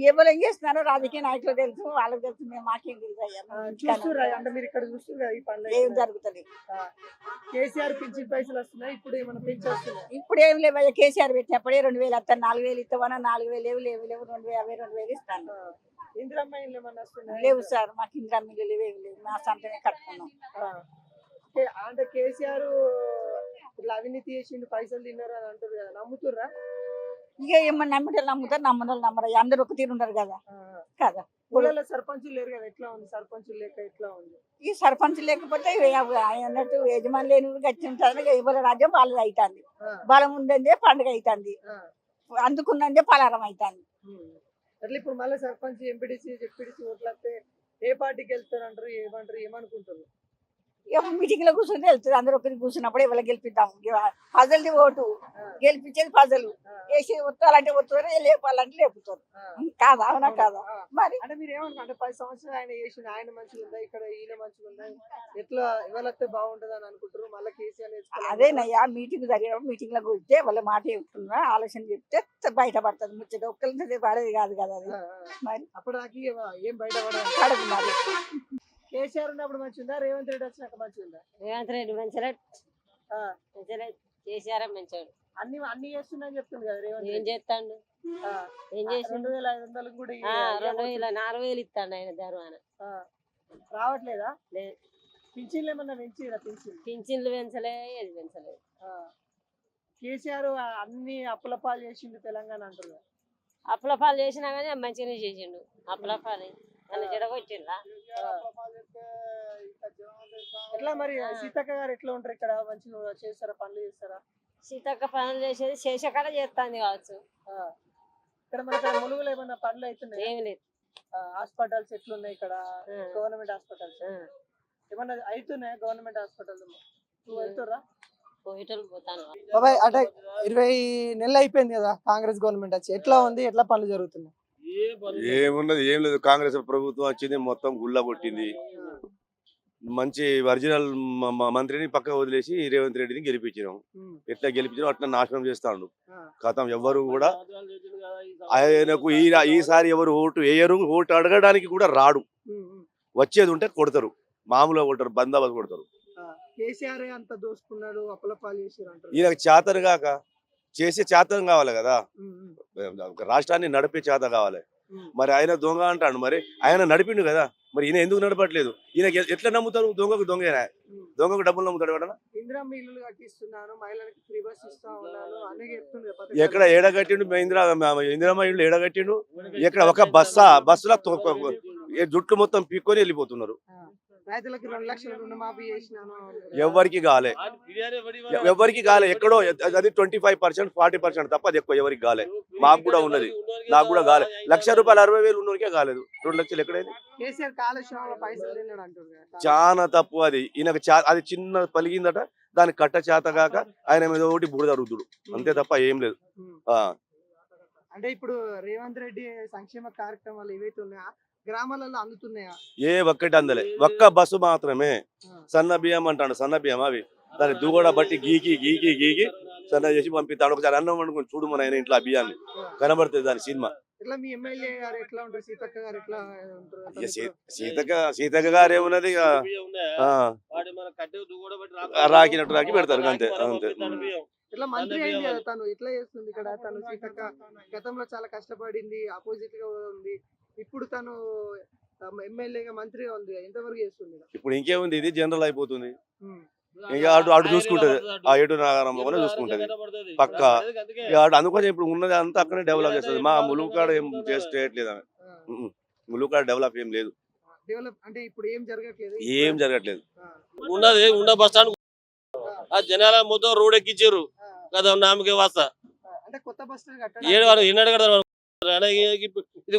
ఎవరు ఏం చేస్తున్నారో రాజకీయ నాయకులు తెలుసు, వాళ్ళకి తెలుసు, మేము మాకేం తెలుసు అయ్యా. చూస్తుర్రా? అంటే మీరు ఇక్కడ చూస్తున్నారు ఈ పనులు ఏం జరుగుతలేదు. కేసీఆర్ పింఛన్ పైసలు వస్తున్నాయి, ఇప్పుడు ఏమన్నా పెంచి వస్తున్నాయి? ఇప్పుడు ఏం లేవయ్యా. కేసీఆర్ పెట్టినప్పుడే 2000 వస్తాను, 4000 ఇస్తామన్నా 4000 లేవు 2020 ఇస్తాను. ఇందిరమ్మ ఇల్లు ఏమన్నా వస్తున్నాయి? లేవు సార్, మాకు ఇందిరా మిల్లు లేవు, ఏమి లేవు. మా సొంతమే కట్టుకున్నాం. అంటే కేసీఆర్ ఇట్లా అవినీతి చేసిండు, పైసలు తిన్నారు అని అంటారు కదా, నమ్ముతుర్రా? ఇక ఏమన్నా నమ్ముతారు నమ్మరు నమ్మరు, అందరు ఒక తీరు ఉండరు కదా. కదా ఊళ్ళలో సర్పంచులు లేరు కదా, ఎట్లా ఉంది? సర్పంచులు లేక ఎట్లా ఉంది? ఈ సర్పంచ్ లేకపోతే ఆయన అన్నట్టు యజమాని లేని గట్టి ఉంటుంది. ఎవరి రాజ్యం వాళ్ళది అవుతుంది. బలం ఉందందే పండుగ అవుతుంది, అందుకున్నందే పలారం అవుతుంది. అట్లా ఇప్పుడు మళ్ళీ సర్పంచ్, ఎంపీటీసీ, జెడ్పీటీసీ ఓట్లు వస్తే ఏ పార్టీకి వెళ్తారంటారు, ఏమంటారు, ఏమనుకుంటారు? మీటింగ్ లో కూర్చుంటే వెళ్తుంది, అందరూ ఒకరికి కూర్చున్నప్పుడు ఎవరు గెలిపిద్దాం. పజల్ది ఓటు, గెలిపించేది పజలు. వేసి ఒత్తాలంటే ఒత్తుతారు, లేపాలంటే లేపుతారు. కాదా? అవునా కాదా? మరి అంటే మీరు ఏమనుకుంటారు? అంటే 10 సంవత్సరాలు ఆయన చేసిన ఆయన మంచిగా ఉందా, ఇక్కడ ఈయన మంచిగా ఉందా, ఎట్లా ఎవరైతే బాగుంటది అని అనుకుంటారు? మళ్ళీ కేసీఆర్ నేర్చుకోవాలి. అదేనయ్యా, మీటింగ్ జరిగినప్పుడు మీటింగ్ లో కూర్చే వాళ్ళ మాట చెప్తున్నా, ఆలోచన చెప్తే బయటపడుతుంది. ముచ్చట ఒక్కరి పడేది కాదు కదా అది. మరి అప్పుడు నాకు ఏం బయట పడదు. పడదు మరి. కేసీఆర్ ఉన్నప్పుడు మంచిగా ఉందా, రేవంత్ రెడ్డి వచ్చినాక మంచిగా ఉందా? రేవంత్ రెడ్డి మంచిగా ఆ, మంచిగా కేసీఆర్ మంచోడు. అన్ని చేస్తున్నా చెప్తుంది కదా రేవంత్ ఏం రెడ్డి. చేస్తాడు? ఆ, ఏం చేసిండు? 2500 కూడా 2000 4000 ఇస్తాడు ఆయన ధర్మాన. ఆ, రావట్లేదా? లేదు. పింఛన్లు ఏమన్నా పెంచిరా? పింఛన్లు పెంచలే, ఏది పెంచలేదు. కేసీఆర్ అన్ని అప్పుల పాలు చేసిండు తెలంగాణ అంటున్నారు. అప్పుల పాలు చేసినా కానీ మంచిగానే చేసిండు. అప్పుల పాలు నన్ను చెడగొచ్చిండ్రా. ఎట్లా మరి సీతక్క గారు ఎట్లా ఉంటారు ఇక్కడ? మంచిగా చేస్తారా, పనులు చేస్తారా? సీతక్క పనులు చేసేది చేసే కాడ చేస్తాంది కావచ్చు. ఇక్కడ మన ఇక్కడ ములుగులో ఏమన్నా పనులు అవుతున్నాయి? ఏమి లేదు. హాస్పిటల్స్ ఎట్లున్నాయి ఇక్కడ? గవర్నమెంట్ హాస్పిటల్స్ ఏమన్నా అవుతున్నాయా? గవర్నమెంట్ హాస్పిటల్ నువ్వు వెళ్తురా? పోయేటోళ్ళు పోతాను. బాబాయ్ అంటే 20 నెలలు అయిపోయింది కదా కాంగ్రెస్ గవర్నమెంట్ వచ్చి, ఎట్లా ఉంది, ఎట్లా పనులు జరుగుతున్నాయి? ఏమున్నది ఏం లేదు. కాంగ్రెస్ ప్రభుత్వం వచ్చింది, మొత్తం గుళ్ళ కొట్టింది. మంచి ఒరిజినల్ మంత్రిని పక్క వదిలేసి రేవంత్ రెడ్డిని గెలిపించినాం. ఎట్లా గెలిపించినాం అట్లా నాశనం చేస్తాడు. కథం ఎవరు కూడా ఆయనకు ఈసారి ఎవరు ఓటు వేయరు. ఓటు అడగడానికి కూడా రాడు. వచ్చేది ఉంటే కొడతారు, మామూలుగా కొడతారు, బందోబస్తు కొడతారు. కేసీఆర్ అంత దోసుకున్నాడు, అప్పుల పాలు చేసారు అంటారు. ఈయనకు చేతను కాక చేసే చేతను కావాలి కదా, రాష్ట్రాన్ని నడిపే చేత కావాలి. మరి ఆయన దొంగ అంటాడు, మరి ఆయన నడిపిండు కదా, మరి ఈయన ఎందుకు నడపట్లేదు? ఈయన ఎట్లా నమ్ముతారు? దొంగకు దొంగేనా? దొంగకు డబ్బులు నమ్ముతాడు ఎవడన్నా? ఇందిరమ్మ ఇల్లు కట్టిస్తున్నాను, మహిళలకు ఫ్రీ బస్ ఇస్తా ఉన్నాను అనే చెప్తుంది కదా. ఎక్కడ ఏడగట్టిండు? ఇందిరమ్మ ఇల్లు ఏడగట్టిండు? ఎక్కడ? ఒక బస్సులో జుట్లు మొత్తం పీక్కొని వెళ్ళిపోతున్నారు. రైతులకు 2 లక్షల రుణమాఫీ చేసినాను. ఎవరికి కాలే, ఎవరికి కాలే. ఎక్కడో అది 25%, 40% తప్ప అది ఎక్కువ ఎవరికి కాలే. మాకు కూడా ఉన్నది, నాకు కూడా కాలే. ₹1,00,000 60,000 ఉన్నోరికే కాలేదు. 2 లక్షలు ఎక్కడైంది? కేసీఆర్ కాళేశ్వరంలో పైసలు తిన్నాడు అంటారు. చాలా తప్పు అది. ఈయనకు అది చిన్న పలిగిందట, దానికి కట్ట చేత కాక ఆయన మీద ఒకటి బురద రుద్దుడు, అంతే తప్ప ఏం లేదు. అంటే ఇప్పుడు రేవంత్ రెడ్డి సంక్షేమ కార్యక్రమాలు ఏవైతే ఉన్నాయా గ్రామాలలో అందుతున్నాయా? ఏ ఒక్కటి అందలే. ఒక్క బస్సు మాత్రమే. సన్న బియ్యం అంటాడు, సన్న బియ్యం అవి దాన్ని దుగడ బట్టి గీకి సన్న చేసి పంపిస్తాడు. ఒకసారి అన్నం వండుకొని చూడు మన ఆయన ఇంట్లో ఆ బియ్యాన్ని, కనబడుతుంది దాని సినిమా. ఇట్లా మీ ఎమ్మెల్యే గారు ఎట్లా ఉంటారు? సీతక్క గారు ఎట్లా ఉంటారు? సీతక్క గారు ఏమున్నది, రాకినట్టు రాకి పెడతారు అంతే. ఇట్లా మంత్రి అయింది కదా తను, ఎట్లా చేస్తుంది ఇక్కడ? తను సీతక్క గతంలో చాలా కష్టపడింది, ఆపోజిట్ గా ఉంది. ఇప్పుడు తను ఎమ్మెల్యేగా మంత్రిగా ఉంది, ఎంతవరకు చేస్తుంది? ఇప్పుడు ఇంకేముంది, ఇది జనరల్ అయిపోతుంది. ఇంకా అటు చూసుకుంటది, ఆ ఎటు నాగారంలో చూసుకుంటది పక్క. అటు అందుకోసం ఇప్పుడు ఉన్నది అంతా అక్కడే డెవలప్ చేస్తుంది. మా ములుగుకాడ ఏం చేయట్లేదు ఆమె. ములుగుకాడ డెవలప్ ఏం లేదు. డెవలప్ అంటే ఇప్పుడు ఏం జరగట్లేదు. ఉన్నది ఉన్న బస్ స్టాండ్ ఆ జనాల మొత్తం రోడ్ ఎక్కించారు కదా, నామకే వాస్తా. అంటే కొత్త బస్ స్టాండ్ ఎన్నడు కడతారు? ఇది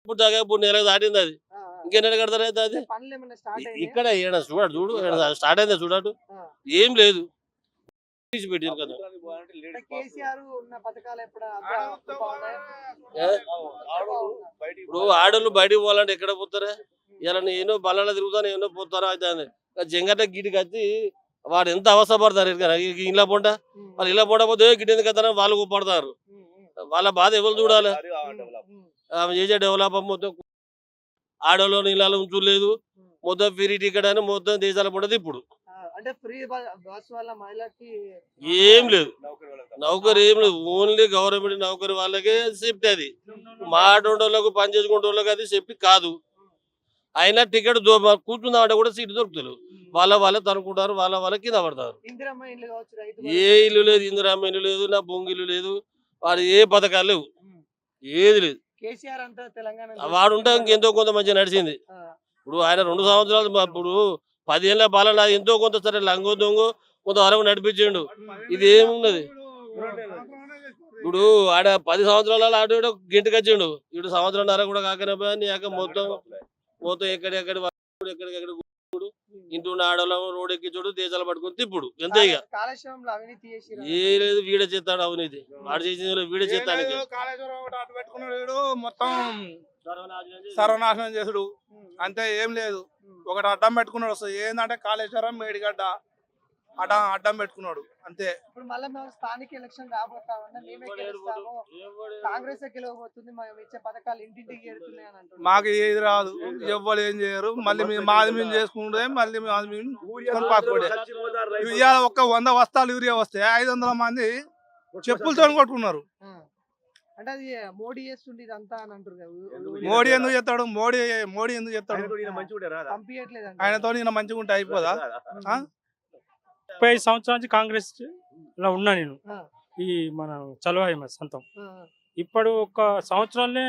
ఇప్పుడు దాకా 3 నెలలకు దాటింది అది. ఇంకెన్నడు కడతారు అది? ఇక్కడ చూడు స్టార్ట్ అయిందా చూడటు, ఏం లేదు. పెట్టారు కదా. ఇప్పుడు ఆడోళ్ళు బయటకు పోవాలంటే ఎక్కడ పోతారా? ఇలా ఎన్నో బల్లలో తిరుగుతాను, ఎన్నో పోతారా అయితే జంగట గిటికి వచ్చి వాడు ఎంత అవసరపడతారు. ఇలా పొంట వాళ్ళు ఇలా పొండపోతే గిట్టేందుకు కదా వాళ్ళు పడతారు. వాళ్ళ బాధ ఎవరు చూడాలి? ఆమె చేసే డెవలప్ మొత్తం ఆడోళ్ళు నీళ్ళలో ఉంచలేదు, మొత్తం ఫ్రీ టికెట్ అని మొత్తం దేశాల పడ్డది. ఇప్పుడు అంటే ఫ్రీ బస్ వల్ల మహిళకి ఏం లేదు, నౌకరీ ఏం లేదు. ఓన్లీ గవర్నమెంట్ నౌకరీ వాళ్ళకే సేఫ్టీ. అది మాటోళ్ళకు పని చేసుకుంటే వాళ్ళకి అది సేఫ్టీ కాదు. అయినా టికెట్ కూర్చుందామంటే కూడా సీట్ దొరుకుతలేదు. వాళ్ళ తనుకుంటారు, వాళ్ళ కింద పడతారు. ఏ ఇల్లు లేదు, ఇందిరమ్మ ఇల్లు లేదు, నా బొంగు ఇల్లు లేదు, వాడు ఏ పథకాలు లేవు, ఏది లేదు. వాడు ఉంటే ఇంకెంతో కొంత మంచిగా నడిచింది. ఇప్పుడు ఆయన 2 సంవత్సరాలు, ఇప్పుడు 10 ఏళ్ళ పాలన ఎంతో కొంత సరే లంగో దొంగో కొంత వరకు నడిపించిండు. ఇది ఏమున్నది? ఇప్పుడు ఆడ 10 సంవత్సరాల ఆడు గింటికి వచ్చిండు, 7 సంవత్సరాలన్నర కూడా కాకనే మొత్తం మొత్తం ఎక్కడెక్కడ ఎక్కడికెక్కడ ఇంటి ఉన్న ఆడవాళ్ళం రోడ్ ఎక్కించుడు దేశాలు పట్టుకుని తిప్పుడు అంతే ఇక కాళేశ్వరంలో అవినీతి చేసి ఏ లేదు వీడ చేస్తాడు అవినీతి వాడు చేసిన వీడ చేస్తాడు కాళేశ్వరం ఒకటి అటు పెట్టుకున్నాడు మొత్తం సర్వనాశనం చేసుడు అంతే ఏం లేదు ఒకటి అడ్డం పెట్టుకున్నాడు వస్తుంది ఏంటంటే కాళేశ్వరం మేడిగడ్డ అడ్డం పెట్టుకున్నాడు అంతే. ఇప్పుడు మళ్ళీ మేము స్థానిక ఎలక్షన్ రాబోతా ఉన్నా మేమే గెలుస్తాము కాంగ్రెస్ గెలవబోతుంది మేము ఇచ్చే పథకాలు ఇంటింటికి చేరుతున్నాయి అని అంటున్నారు. మాకు ఏది రాదు ఎవ్వరు ఏం చేయరు మళ్ళీ మాది మేము చేసుకుంటే మళ్ళీ పాస్పోర్ట్ ఇవాళ ఒక్క 100 బస్తాలు యూరియా వస్తే 500 మంది చెప్పులతో కొట్టుకున్నారు. అంటే అది మోడీ చేస్తుండే ఇదంతా అని అంటారు కదా. మోడీ ఎందుకు చెప్తాడు మోడీ ఎందుకు చెప్తాడు పంపించట్లేదు ఆయనతో ఈయన మంచిగా ఉంటే అయిపోదా. 35 సంవత్సరాల నుంచి కాంగ్రెస్ లో ఉన్నా నేను ఈ మన చలవాయి సొంతం ఇప్పుడు ఒక సంవత్సరాలనే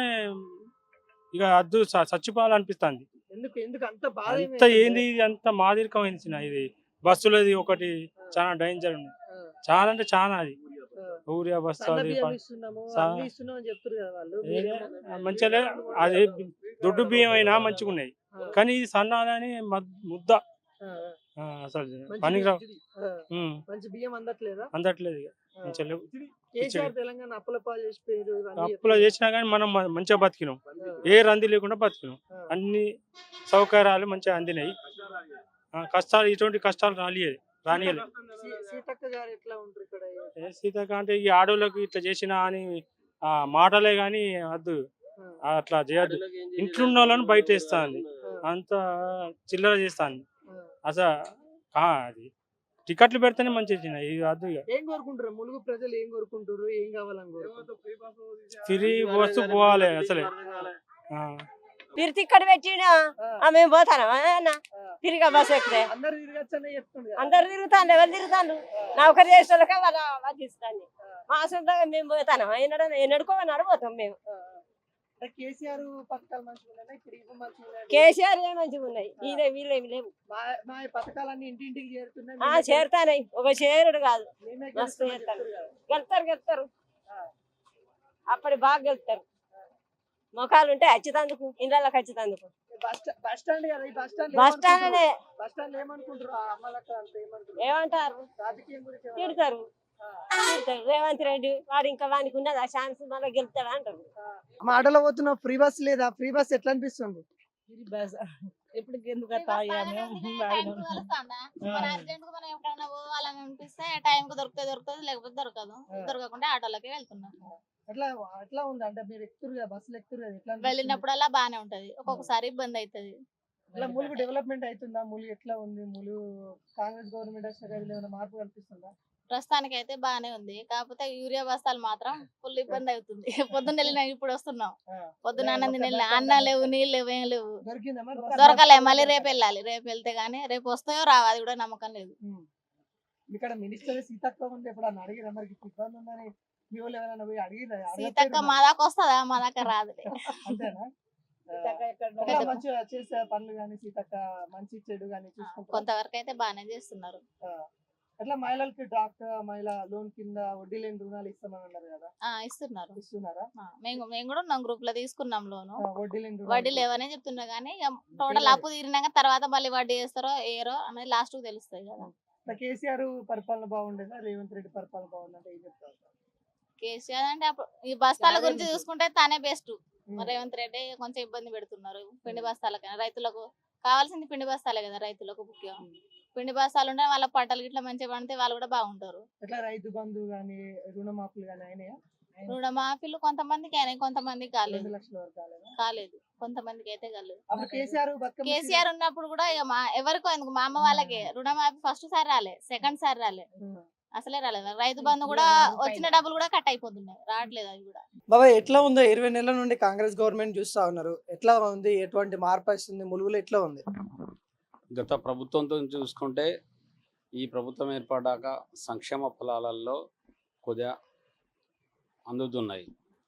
ఇక అద్దు చచ్చిపోవాలనిపిస్తుంది. ఎందుకు అంత బాధ అంత ఏంది ఇది అంత మాదిరికమైంది ఇది బస్సులది ఒకటి చాలా డేంజర్ ఉంది చాలా అంటే చాలా అది ఊరియా బస్సు అది మంచిగా అది దొడ్డు బియ్యం అయినా మంచిగా ఉన్నాయి కానీ ఇది సన్నాలని ముద్ద అసలు పనికిరావు అందట్లేదు ఇక తెలంగాణ అప్పులో చేసినా కానీ మనం మంచిగా బతికినాం ఏ రంది లేకుండా బతికినాం అన్ని సౌకర్యాలు మంచిగా అందినాయి కష్టాలు ఇటువంటి కష్టాలు రానియలేదు. సీతక్క అంటే ఈ ఆడోళ్ళకి ఇట్లా చేసినా అని మాటలే గాని వద్దు అట్లా చేయద్దు ఇంట్లో ఉన్న వాళ్ళని బయట వేస్తాను అంత చిల్లర చేస్తాను అసలు అది టికెట్లు పెడితేనే మంచిగా ఇది వద్దు ఇక. ఏం కోరుకుంటారు ములుగు ప్రజలు ఏం కోరుకుంటారు ఏం కావాలని ఫ్రీ బస్సు పోవాలి అసలే మీరు టికెట్ పెట్టినా మేము పోతానా తిరిగా బస్సు ఎక్కితే అందరు తిరుగుతాను ఎవరు తిరుగుతాను నౌకరి చేసే వాళ్ళకే వాళ్ళ వదిలిస్తాను మా సొంతంగా మేము పోతాను ఎన్నడుకోమని అడిపోతాం మేము. కేసీఆర్ పథకాలు మంచిగా ఉన్నాయి ఇప్పుడు ఇవి మంచిగా ఉన్నాయి కేసీఆర్ ఏ మంచిగా ఉన్నాయి ఈయన వీళ్ళేమి లేవు మా పథకాలన్నీ ఇంటింటికి చేరుతున్నాయి చేరుతానాయి ఒక చేరుడు కాదు మస్తు చేరుతారు గెలుతారు అప్పటి బాగా గెలుతారు మొఖాలు ఉంటే అచ్చుతందుకు ఇళ్ళకి అచ్చుతందుకు బస్ స్టాండ్ కదా ఈ బస్ స్టాండ్ ఏమనుకుంటారు ఏమంటారు తిడతారు రేవంత్ రెడ్డి వాడు ఇంకా వానికి ఉన్నది ఆ ఛాన్స్ మళ్ళీ గెలుతాడు అంటారు. మాటలో పోతున్న ఫ్రీ బస్ లేదా ఫ్రీ బస్ ఎట్లా అనిపిస్తుంది ఇప్పుడు ఎందుకు పోవాలని అనిపిస్తే టైం కు దొరుకుతుంది లేకపోతే దొరకకుండా ఆటోలకి వెళ్తున్నాం. ఎట్లా ఉంది అంటే మీరు ఎక్కుతారు బస్సులు ఎక్కుతారు ఎట్లా వెళ్ళినప్పుడల్లా బానే ఉంటది ఒక్కొక్కసారి ఇబ్బంది అవుతుంది. ములుగు డెవలప్మెంట్ అవుతుందా ములుగు ఎట్లా ఉంది ములుగు కాంగ్రెస్ గవర్నమెంట్ వచ్చిన మార్పు కనిపిస్తుందా ప్రస్తుతానికి అయితే బానే ఉంది కాకపోతే యూరియా బస్తాలు మాత్రం ఫుల్ ఇబ్బంది అవుతుంది. పొద్దున్న వెళ్ళినా ఇప్పుడు వస్తున్నాం పొద్దున్న అన్నం లేవు నీళ్ళు లేవు ఏం లేవు దొరకలే మళ్ళీ రేపు వెళ్ళాలి రేపు వెళ్తే గానీ రేపు వస్తాయో రావు అది కూడా నమ్మకం లేదు. ఇక్కడ మినిస్టర్ సీతక్క ఉంది ఎప్పుడు అడిగిరా మరి ఇబ్బంది ఉందని మీ వాళ్ళు ఎవరైనా పోయి అడిగిరా సీతక్క మా దాకా వస్తుందా మా దాకా రాదులే అంతేనా మంచిగా చేసే పనులు కానీ సీతక్క మంచి చెడు కానీ చూసుకుంటారు కొంతవరకు అయితే బాగానే చేస్తున్నారు. అట్లా మహిళలకి డాక్టర్ మహిళ లోన్ కింద వడ్డీ లేని రుణాలు ఇస్తామని అన్నారు కదా ఇస్తున్నారా మేము కూడా ఉన్నాం గ్రూప్ లో తీసుకున్నాం లోను వడ్డీ లేవనే చెప్తున్నా కానీ టోటల్ అప్పు తీరినాక తర్వాత మళ్ళీ వడ్డీ చేస్తారో ఏరో అనేది లాస్ట్ కు తెలుస్తుంది కదా. కేసీఆర్ పరిపాలన బాగుండేదా రేవంత్ రెడ్డి పరిపాలన బాగుందంటే ఏం చెప్తారు కేసీఆర్ అంటే ఈ బస్తాల గురించి చూసుకుంటే తానే బెస్ట్ రేవంత్ రెడ్డి కొంచెం ఇబ్బంది పెడుతున్నారు పిండి బస్తాలకైనా రైతులకు కావాల్సింది పిండి బస్తాలే కదా రైతులకు ముఖ్యం పిండి బస్తాలు ఉంటే వాళ్ళ పంటలు గిట్లా మంచిగా పండితే వాళ్ళు కూడా బాగుంటారు. రైతు బంధు గానీ రుణమాఫీలు గానీ అయినాయా రుణమాఫీలు కొంతమందికి అయినాయి కొంతమందికి కాలేదు కొంతమందికి అయితే కాలేదు. కేసీఆర్ ఉన్నప్పుడు కూడా ఎవరికో ఎందుకు మా అమ్మ వాళ్ళకి రుణమాఫీ ఫస్ట్ సారి రాలే సెకండ్ సారి రాలే అసలే రాలేదు. రైతు బంధు కూడా వచ్చిన డబ్బులు కూడా కట్ అయిపోతున్నాయి రావట్లేదు అవి కూడా. బాబా ఎట్లా ఉందో 20 నెలల నుండి కాంగ్రెస్ గవర్నమెంట్ చూస్తా ఉన్నారు ఎట్లా ఉంది ఎటువంటి మార్పు వస్తుంది ములుగులో ఎట్లా ఉంది గత ప్రభుత్వంతో చూసుకుంటే ఈ ప్రభుత్వం ఏర్పడ్డాక సంక్షేమ ఫలాలలో కొద్దిగా అందుతున్నాయి.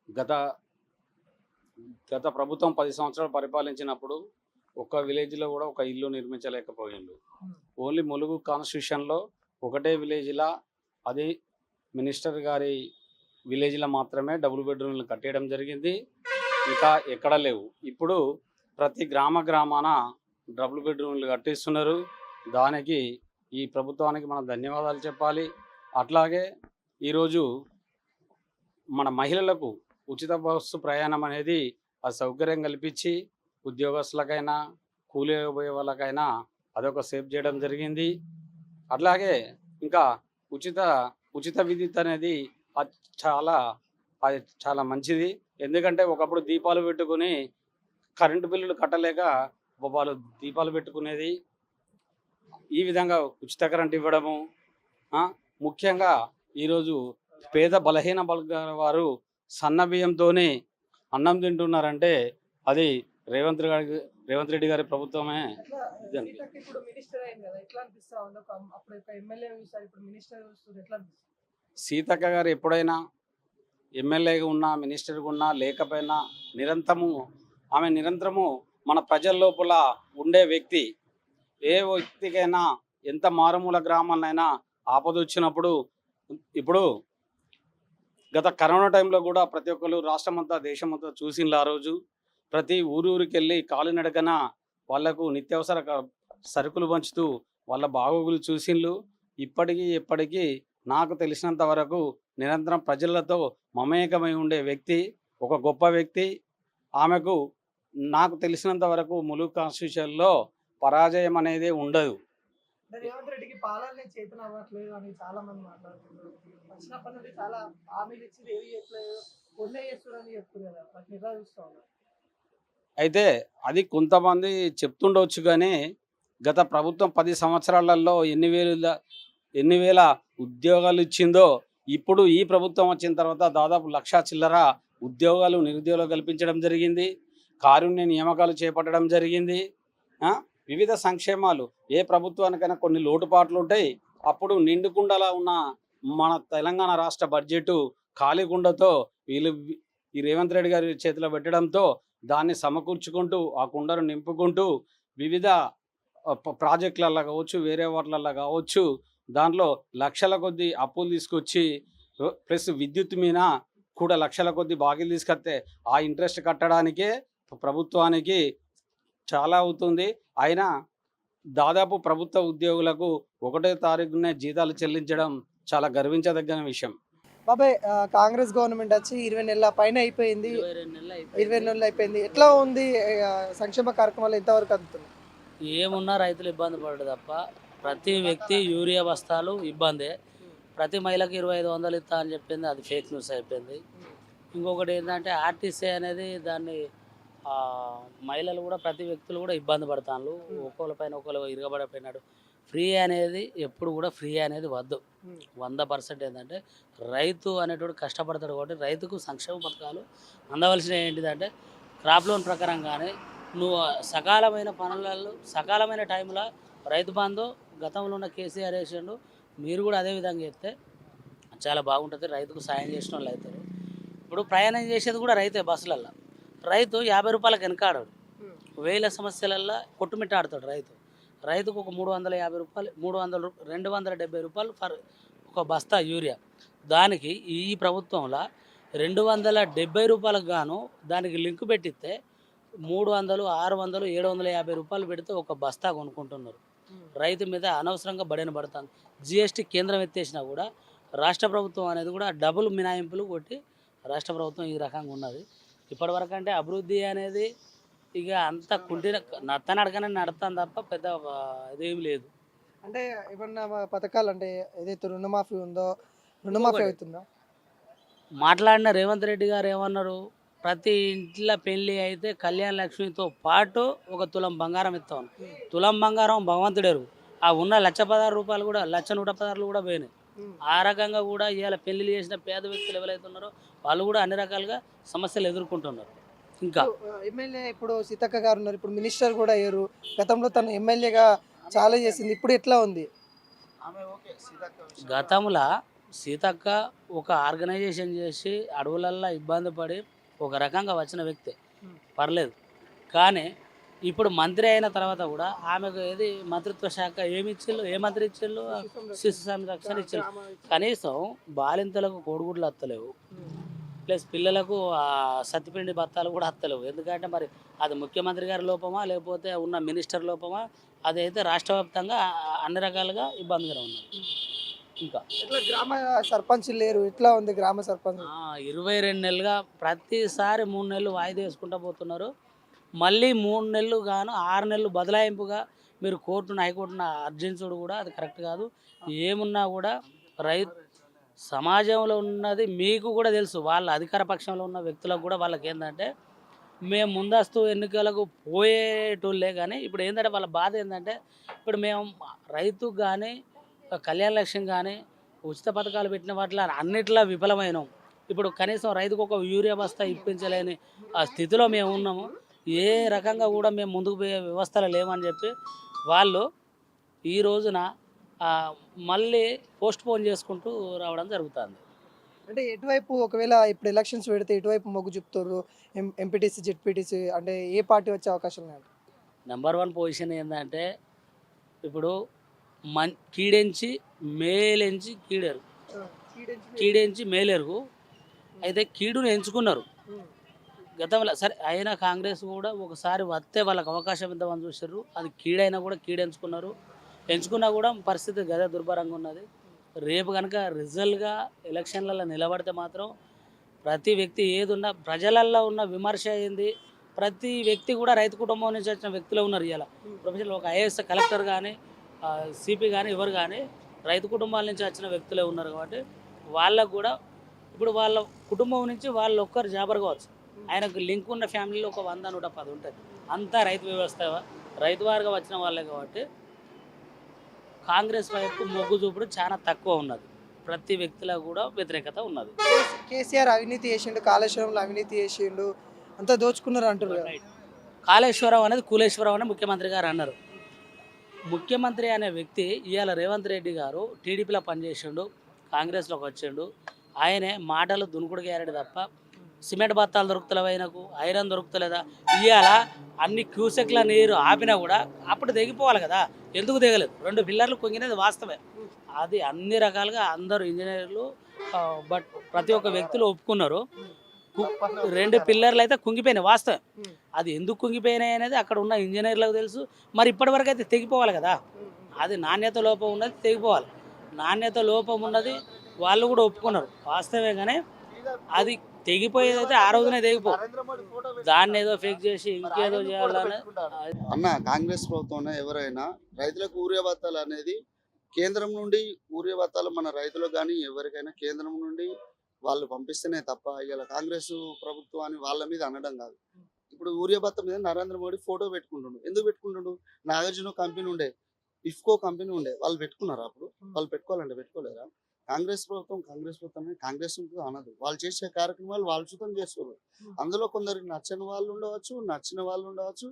గత ప్రభుత్వం 10 సంవత్సరాలు పరిపాలించినప్పుడు ఒక్క విలేజ్లో కూడా ఒక ఇల్లు నిర్మించలేకపోయిండు. ఓన్లీ ములుగు కాన్స్టిట్యూషన్లో ఒకటే విలేజ్లా అది మినిస్టర్ గారి విలేజ్లో మాత్రమే డబుల్ బెడ్రూమ్లు కట్టేయడం జరిగింది. ఇంకా ఎక్కడ లేవు. ఇప్పుడు ప్రతి గ్రామాన డబుల్ బెడ్రూమ్లు కట్టిస్తున్నారు. దానికి ఈ ప్రభుత్వానికి మనం ధన్యవాదాలు చెప్పాలి. అట్లాగే ఈరోజు మన మహిళలకు ఉచిత బస్సు ప్రయాణం అనేది ఆ సౌకర్యం కల్పించి ఉద్యోగస్తులకైనా కూలీ పోయే వాళ్ళకైనా అదొక సేవ్ చేయడం జరిగింది. అట్లాగే ఇంకా ఉచిత విద్యుత్ అనేది అది చాలా మంచిది. ఎందుకంటే ఒకప్పుడు దీపాలు పెట్టుకుని కరెంటు బిల్లులు కట్టలేక వాళ్ళు దీపాలు పెట్టుకునేది. ఈ విధంగా ఉచిత కరెంట్ ఇవ్వడము, ముఖ్యంగా ఈరోజు పేద బలహీన వర్గాల వారు సన్న బియ్యంతోనే అన్నం తింటున్నారంటే అది రేవంత్ రెడ్డి గారి ప్రభుత్వమే. ఇప్పుడు మినిస్టర్ అయింది కదా, ఎట్లా అనిపిస్తా ఉంది? అప్పుడు ఎమ్మెల్యే చూస్తారు, ఇప్పుడు మినిస్టర్ చూస్తారు, ఎట్లా అనిపిస్తుంది? సీతక్క గారు ఎప్పుడైనా ఎమ్మెల్యేగా ఉన్నా మినిస్టర్గా ఉన్నా లేకపోయినా ఆమె నిరంతరము మన ప్రజల లోపల ఉండే వ్యక్తి. ఏ వ్యక్తికైనా ఎంత మారుమూల గ్రామాలైనా ఆపద వచ్చినప్పుడు, ఇప్పుడు గత కరోనా టైంలో కూడా ప్రతి ఒక్కరు రాష్ట్రమంతా దేశమంతా చూసిండ్రు. ఆ రోజు ప్రతి ఊరికి వెళ్ళి కాలినడకన వాళ్లకు నిత్యావసర సరుకులు పంచుతూ వాళ్ళ బాగోగులు చూసిండ్రు. ఎప్పటికీ నాకు తెలిసినంత వరకు నిరంతరం ప్రజలతో మమేకమై ఉండే వ్యక్తి, ఒక గొప్ప వ్యక్తి. ఆమెకు నాకు తెలిసినంత వరకు ములుగు కాన్స్టిట్యూషన్లో పరాజయం అనేది ఉండదు. రేవంత్ రెడ్డికి పాలన చేతన అవ్వట్లేదు అని చాలా మంది మాట్లాడుతున్నారు. వచ్చినప్పటి నుండి చాలా హామీలు ఇచ్చి ఏవి చేయట్లేదు, కొన్నే చేస్తున్నారని చెప్తున్నారు కదా, వాటిని ఎలా చూస్తా ఉన్నారు? అయితే అది కొంతమంది చెప్తుండవచ్చు, కానీ గత ప్రభుత్వం 10 సంవత్సరాలలో ఎన్ని వేల ఉద్యోగాలు ఇచ్చిందో, ఇప్పుడు ఈ ప్రభుత్వం వచ్చిన తర్వాత దాదాపు 1,00,000 చిల్లర ఉద్యోగాలు నిరుద్యోగాలు కల్పించడం జరిగింది. కారుణ్య నియామకాలు చేపట్టడం జరిగింది. వివిధ సంక్షేమాలు, ఏ ప్రభుత్వానికైనా కొన్ని లోటుపాట్లు ఉంటాయి. అప్పుడు నిండుకుండలా ఉన్న మన తెలంగాణ రాష్ట్ర బడ్జెట్ ఖాళీ కుండతో ఈ రేవంత్ రెడ్డి గారి చేతిలో పెట్టడంతో దాన్ని సమకూర్చుకుంటూ ఆ కుండను నింపుకుంటూ వివిధ ప్రాజెక్టులలో కావచ్చు, వేరే వాటిలలో కావచ్చు, దాంట్లో లక్షల కొద్దీ అప్పులు తీసుకొచ్చి ప్లస్ విద్యుత్ మీద కూడా లక్షల కొద్దీ బాకీలు తీసుకొస్తే ఆ ఇంట్రెస్ట్ కట్టడానికే ప్రభుత్వానికి చాలా అవుతుంది. అయినా దాదాపు ప్రభుత్వ ఉద్యోగులకు 1వ తారీఖునే జీతాలు చెల్లించడం చాలా గర్వించదగిన విషయం. బాబాయ్, కాంగ్రెస్ గవర్నమెంట్ వచ్చి 20 నెలల పైన అయిపోయింది, 22 నెలలు అయిపోయింది. ఎట్లా ఉంది? సంక్షేమ కార్యక్రమాలు ఎంతవరకు అందుతున్నాయి? ఏమున్నా రైతులు ఇబ్బంది పడడు తప్ప ప్రతి వ్యక్తి యూరియా బస్తాలు ఇబ్బందే. ప్రతి మహిళకి 2500 ఇస్తా అని చెప్పింది, అది ఫేక్ న్యూస్ అయిపోయింది. ఇంకొకటి ఏంటంటే ఆర్టీసీ అనేది దాన్ని మహిళలు కూడా ప్రతి వ్యక్తులు కూడా ఇబ్బంది పడతాను, ఒకళ్ళపైన ఒకళ్ళు ఇరగబడిపోయినాడు. ఫ్రీ అనేది ఎప్పుడు కూడా ఫ్రీ అనేది వద్దు. 100% ఏంటంటే రైతు అనేటువంటి కష్టపడతాడు కాబట్టి రైతుకు సంక్షేమ పథకాలు అందవలసిన ఏంటిదంటే క్రాప్ లోన్ ప్రకారం కానీ నువ్వు సకాలమైన పనులలో సకాలమైన టైంలో రైతు బంధు గతంలో ఉన్న కేసీఆర్ వేసిండు, మీరు కూడా అదే విధంగా చెప్తే చాలా బాగుంటుంది. రైతుకు సాయం చేసిన వాళ్ళు అవుతారు. ఇప్పుడు ప్రయాణం చేసేది కూడా రైతే. బస్సులల్లో రైతు 50 రూపాయలకు వెనకాడాడు, వేల సమస్యలల్లో కొట్టుమిట్టాడుతాడు. రైతుకు ఒక 350 రూపాయలు, 270 రూపాయలు ఫర్ ఒక బస్తా యూరియా. దానికి ఈ ప్రభుత్వంలో 270 రూపాయలకు గాను దానికి లింక్ పెట్టిస్తే 300, 600, 750 రూపాయలు పెడితే ఒక బస్తా కొనుక్కుంటున్నారు. రైతు మీద అనవసరంగా బడిన పడుతుంది. జిఎస్టీ కేంద్రం ఎత్తేసినా కూడా రాష్ట్ర ప్రభుత్వం అనేది కూడా డబుల్ మినాయింపులు కొట్టి రాష్ట్ర ప్రభుత్వం ఈ రకంగా ఉన్నది. ఇప్పటివరకు అంటే అభివృద్ధి అనేది ఇక అంత కుంటిన నడకనే నడుతుంది తప్ప పెద్ద ఇదేం లేదు. అంటే ఏమన్నా పథకాలు అంటే ఏదైతే రుణమాఫీ ఉందో, రుణమాఫీ అవుతుందా? మాట్లాడిన రేవంత్ రెడ్డి గారు ఏమన్నారు, ప్రతి ఇంట్లో పెళ్ళి అయితే కళ్యాణ లక్ష్మితో పాటు ఒక తులం బంగారం ఇస్తాం. తులం బంగారం భగవంతుడెరు. ఆ ఉన్న 1,16 రూపాయలు కూడా 1,116 కూడా పోయినాయి. ఆ రకంగా కూడా ఇవాళ పెళ్లిళ్ళు చేసిన పేద వ్యక్తులు ఎవరైతే ఉన్నారో వాళ్ళు కూడా అన్ని రకాలుగా సమస్యలు ఎదుర్కొంటున్నారు. ఇంకా ఎమ్మెల్యే ఇప్పుడు సీతక్క గారు ఉన్నారు, ఇప్పుడు మినిస్టర్ కూడా అయ్యారు. గతంలో తను ఎమ్మెల్యేగా చాలా చేసింది, ఇప్పుడు ఎట్లా ఉంది? గతంలో సీతక్క ఒక ఆర్గనైజేషన్ చేసి అడవులల్లో ఇబ్బంది పడి ఒక రకంగా వచ్చిన వ్యక్తి, పర్లేదు. కానీ ఇప్పుడు మంత్రి అయిన తర్వాత కూడా ఆమెకు ఏది మంత్రిత్వ శాఖ ఏమి ఇచ్చిళ్ళు, ఏ మంత్రి ఇచ్చిళ్ళు? శిశు సంరక్షణ ఇచ్చిళ్ళు. కనీసం బాలింతలకు కోడిగుడ్లు వస్తలేవు, ప్లస్ పిల్లలకు సత్తిపిండి బత్తాలు కూడా హత్తలేవు. ఎందుకంటే మరి అది ముఖ్యమంత్రి గారి లోపమా లేకపోతే ఉన్న మినిస్టర్ లోపమా, అదైతే రాష్ట్ర వ్యాప్తంగా అన్ని రకాలుగా ఇబ్బందిగా ఉన్నది. ఇంకా ఇట్లా గ్రామ సర్పంచ్ లేరు, ఇట్లా ఉంది గ్రామ సర్పంచ్. 22 నెలలుగా ప్రతిసారి 3 నెలలు వాయిదా వేసుకుంటూ పోతున్నారు. మళ్ళీ 3 నెలలు గాను 6 నెలలు బదలాయింపుగా మీరు కోర్టును హైకోర్టును అర్జించుడు కూడా అది కరెక్ట్ కాదు. ఏమున్నా కూడా సమాజంలో ఉన్నది మీకు కూడా తెలుసు. వాళ్ళ అధికార పక్షంలో ఉన్న వ్యక్తులకు కూడా వాళ్ళకి ఏంటంటే మేము ముందస్తు ఎన్నికలకు పోయేటోళ్ళే, కానీ ఇప్పుడు ఏంటంటే వాళ్ళ బాధ ఏంటంటే ఇప్పుడు మేము రైతుకు కానీ కళ్యాణ లక్ష్యం కానీ ఉచిత పథకాలు పెట్టిన వాటిలో అన్నిట్లా విఫలమైనాం. ఇప్పుడు కనీసం రైతుకు ఒక యూరియా బస్తా ఇప్పించలేని ఆ స్థితిలో మేము ఉన్నాము. ఏ రకంగా కూడా మేము ముందుకు పోయే వ్యవస్థలు లేవని చెప్పి వాళ్ళు ఈ రోజున మళ్ళీ పోస్ట్ పోన్ చేసుకుంటూ రావడం జరుగుతుంది. అంటే ఎటువైపు ఒకవేళ ఇప్పుడు ఎలక్షన్స్ పెడితే ఎటువైపు మొగ్గు చూపుతారు? ఎంపీటీసీ జెడ్పీటీసీ అంటే ఏ పార్టీ వచ్చే అవకాశం లేదు? నెంబర్ 1 పొజిషన్ ఏంటంటే ఇప్పుడు కీడెంచి మేలెంచి కీడెరు, కీడెంచి మేలెరుగు. అయితే కీడును ఎంచుకున్నారు గతంలో. సరే అయినా కాంగ్రెస్ కూడా ఒకసారి వస్తే వాళ్ళకి అవకాశం ఇద్దామని చూసారు. అది కీడైనా కూడా కీడెంచుకున్నారు. ఎంచుకున్నా కూడా పరిస్థితి గదే దుర్భరంగా ఉన్నది. రేపు కనుక రిజల్ట్గా ఎలక్షన్లలో నిలబడితే మాత్రం ప్రతి వ్యక్తి ఏదున్నా ప్రజలల్లో ఉన్న విమర్శ ఏంది, ప్రతి వ్యక్తి కూడా రైతు కుటుంబం నుంచి వచ్చిన వ్యక్తులు ఉన్నారు. ఇలా ప్రొఫెషనల్ ఒక ఐఏఎస్ కలెక్టర్ కానీ సిపి కానీ ఎవరు కానీ రైతు కుటుంబాల నుంచి వచ్చిన వ్యక్తులే ఉన్నారు. కాబట్టి వాళ్ళకు కూడా ఇప్పుడు వాళ్ళ కుటుంబం నుంచి వాళ్ళు ఒక్కరు జాబర్ కావచ్చు. ఆయనకు లింక్ ఉన్న ఫ్యామిలీలో ఒక 100-110 ఉంటుంది. అంతా రైతు వ్యవస్థ రైతు వారిగా వచ్చిన వాళ్ళే. కాబట్టి కాంగ్రెస్ వైపు మొగ్గు చూపుడు చాలా తక్కువ ఉన్నది. ప్రతి వ్యక్తిలో కూడా వ్యతిరేకత ఉన్నది. కేసీఆర్ అవినీతి చేసిండు, కాళేశ్వరంలో అవినీతి చేసిండు, అంతా దోచుకున్నారు అంటారు. కాళేశ్వరం అనేది కూలేశ్వరం అని ముఖ్యమంత్రి గారు అన్నారు. ముఖ్యమంత్రి అనే వ్యక్తి ఇవాళ రేవంత్ రెడ్డి గారు టీడీపీలో పనిచేసిండు, కాంగ్రెస్లోకి వచ్చిండు. ఆయనే మాటలు దునుకుడు గ్యారెడ్ తప్ప సిమెంట్ బత్తాలు దొరుకుతలేవు, ఆయనకు ఐరన్ దొరుకుతలేదా? ఇవాళ అన్ని క్యూసెక్ల నీరు ఆపినా కూడా అప్పుడు దిగిపోవాలి కదా, ఎందుకు దిగలేదు? 2 పిల్లర్లు కుంగినది వాస్తవే. అది అన్ని రకాలుగా అందరూ ఇంజనీర్లు బట్ ప్రతి ఒక్క వ్యక్తులు ఒప్పుకున్నారు. 2 పిల్లర్లు అయితే కుంగిపోయినాయి వాస్తవం. అది ఎందుకు కుంగిపోయినాయి అనేది అక్కడ ఉన్న ఇంజనీర్లకు తెలుసు. మరి ఇప్పటివరకు అయితే తెగిపోవాలి కదా, అది నాణ్యత లోపం ఉన్నది, తెగిపోవాలి. నాణ్యత లోపం ఉన్నది వాళ్ళు కూడా ఒప్పుకున్నారు వాస్తవే. కానీ అది తెగిపోయేది అయితే ఆ రోజునే తెగిపో, దాన్ని ఏదో ఫేక్ చేసి ఇంకేదో చేయాలని. అన్న కాంగ్రెస్ ప్రభుత్వం ఎవరైనా రైతులకు యూరియా బత్తాలు అనేది కేంద్రం నుండి యూరియా బత్తాలు మన రైతులకు కానీ ఎవరికైనా కేంద్రం నుండి వాళ్ళు పంపిస్తేనే తప్ప ఇలా కాంగ్రెస్ ప్రభుత్వాన్ని వాళ్ళ మీద అనడం కాదు. ఇప్పుడు యూరియా బత్తా మీద నరేంద్ర మోడీ ఫోటో పెట్టుకుంటుండు. ఎందుకు పెట్టుకుంటుండు? నాగార్జున కంపెనీ ఉండే, ఇఫ్కో కంపెనీ ఉండే, వాళ్ళు పెట్టుకున్నారు. అప్పుడు వాళ్ళు పెట్టుకోవాలంటే పెట్టుకోలేరా? కాంగ్రెస్ ప్రభుత్వం కాంగ్రెస్ అనదు. వాళ్ళు చేసే కార్యక్రమాలు వాళ్ళు చూతం చేస్తారు. అందులో కొందరికి నచ్చని వాళ్ళు ఉండవచ్చు, నచ్చిన వాళ్ళు ఉండవచ్చు.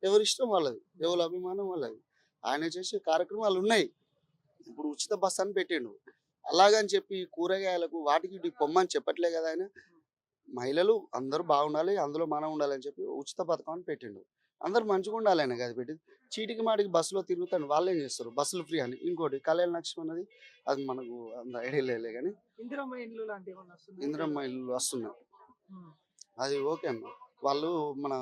ఎవరి ఇష్టం వాళ్ళది, ఎవరి అభిమానం వాళ్ళది. ఆయన చేసే కార్యక్రమాలు ఉన్నాయి. ఇప్పుడు ఉచిత బస్ అని పెట్టిండు. అలాగని చెప్పి కూరగాయలకు వాటికి పొమ్మని చెప్పట్లే కదా ఆయన. మహిళలు అందరూ బాగుండాలి, అందులో మనం ఉండాలని చెప్పి ఉచిత పథకం అని పెట్టిండు. అందరు మంచిగా ఉండాలి ఆయన కదా పెట్టి. చీటికి మాటికి బస్సులో తిరుగుతాను వాళ్ళు ఏం చేస్తారు? బస్సులు ఫ్రీ అని. ఇంకోటి కళ్యాణ లక్ష్యం అన్నది అది మనకు అంత ఐడియా లే, కానీ ఇందిరమ్మ ఇల్లు వస్తున్నాయి. అది ఓకే అన్న. వాళ్ళు మన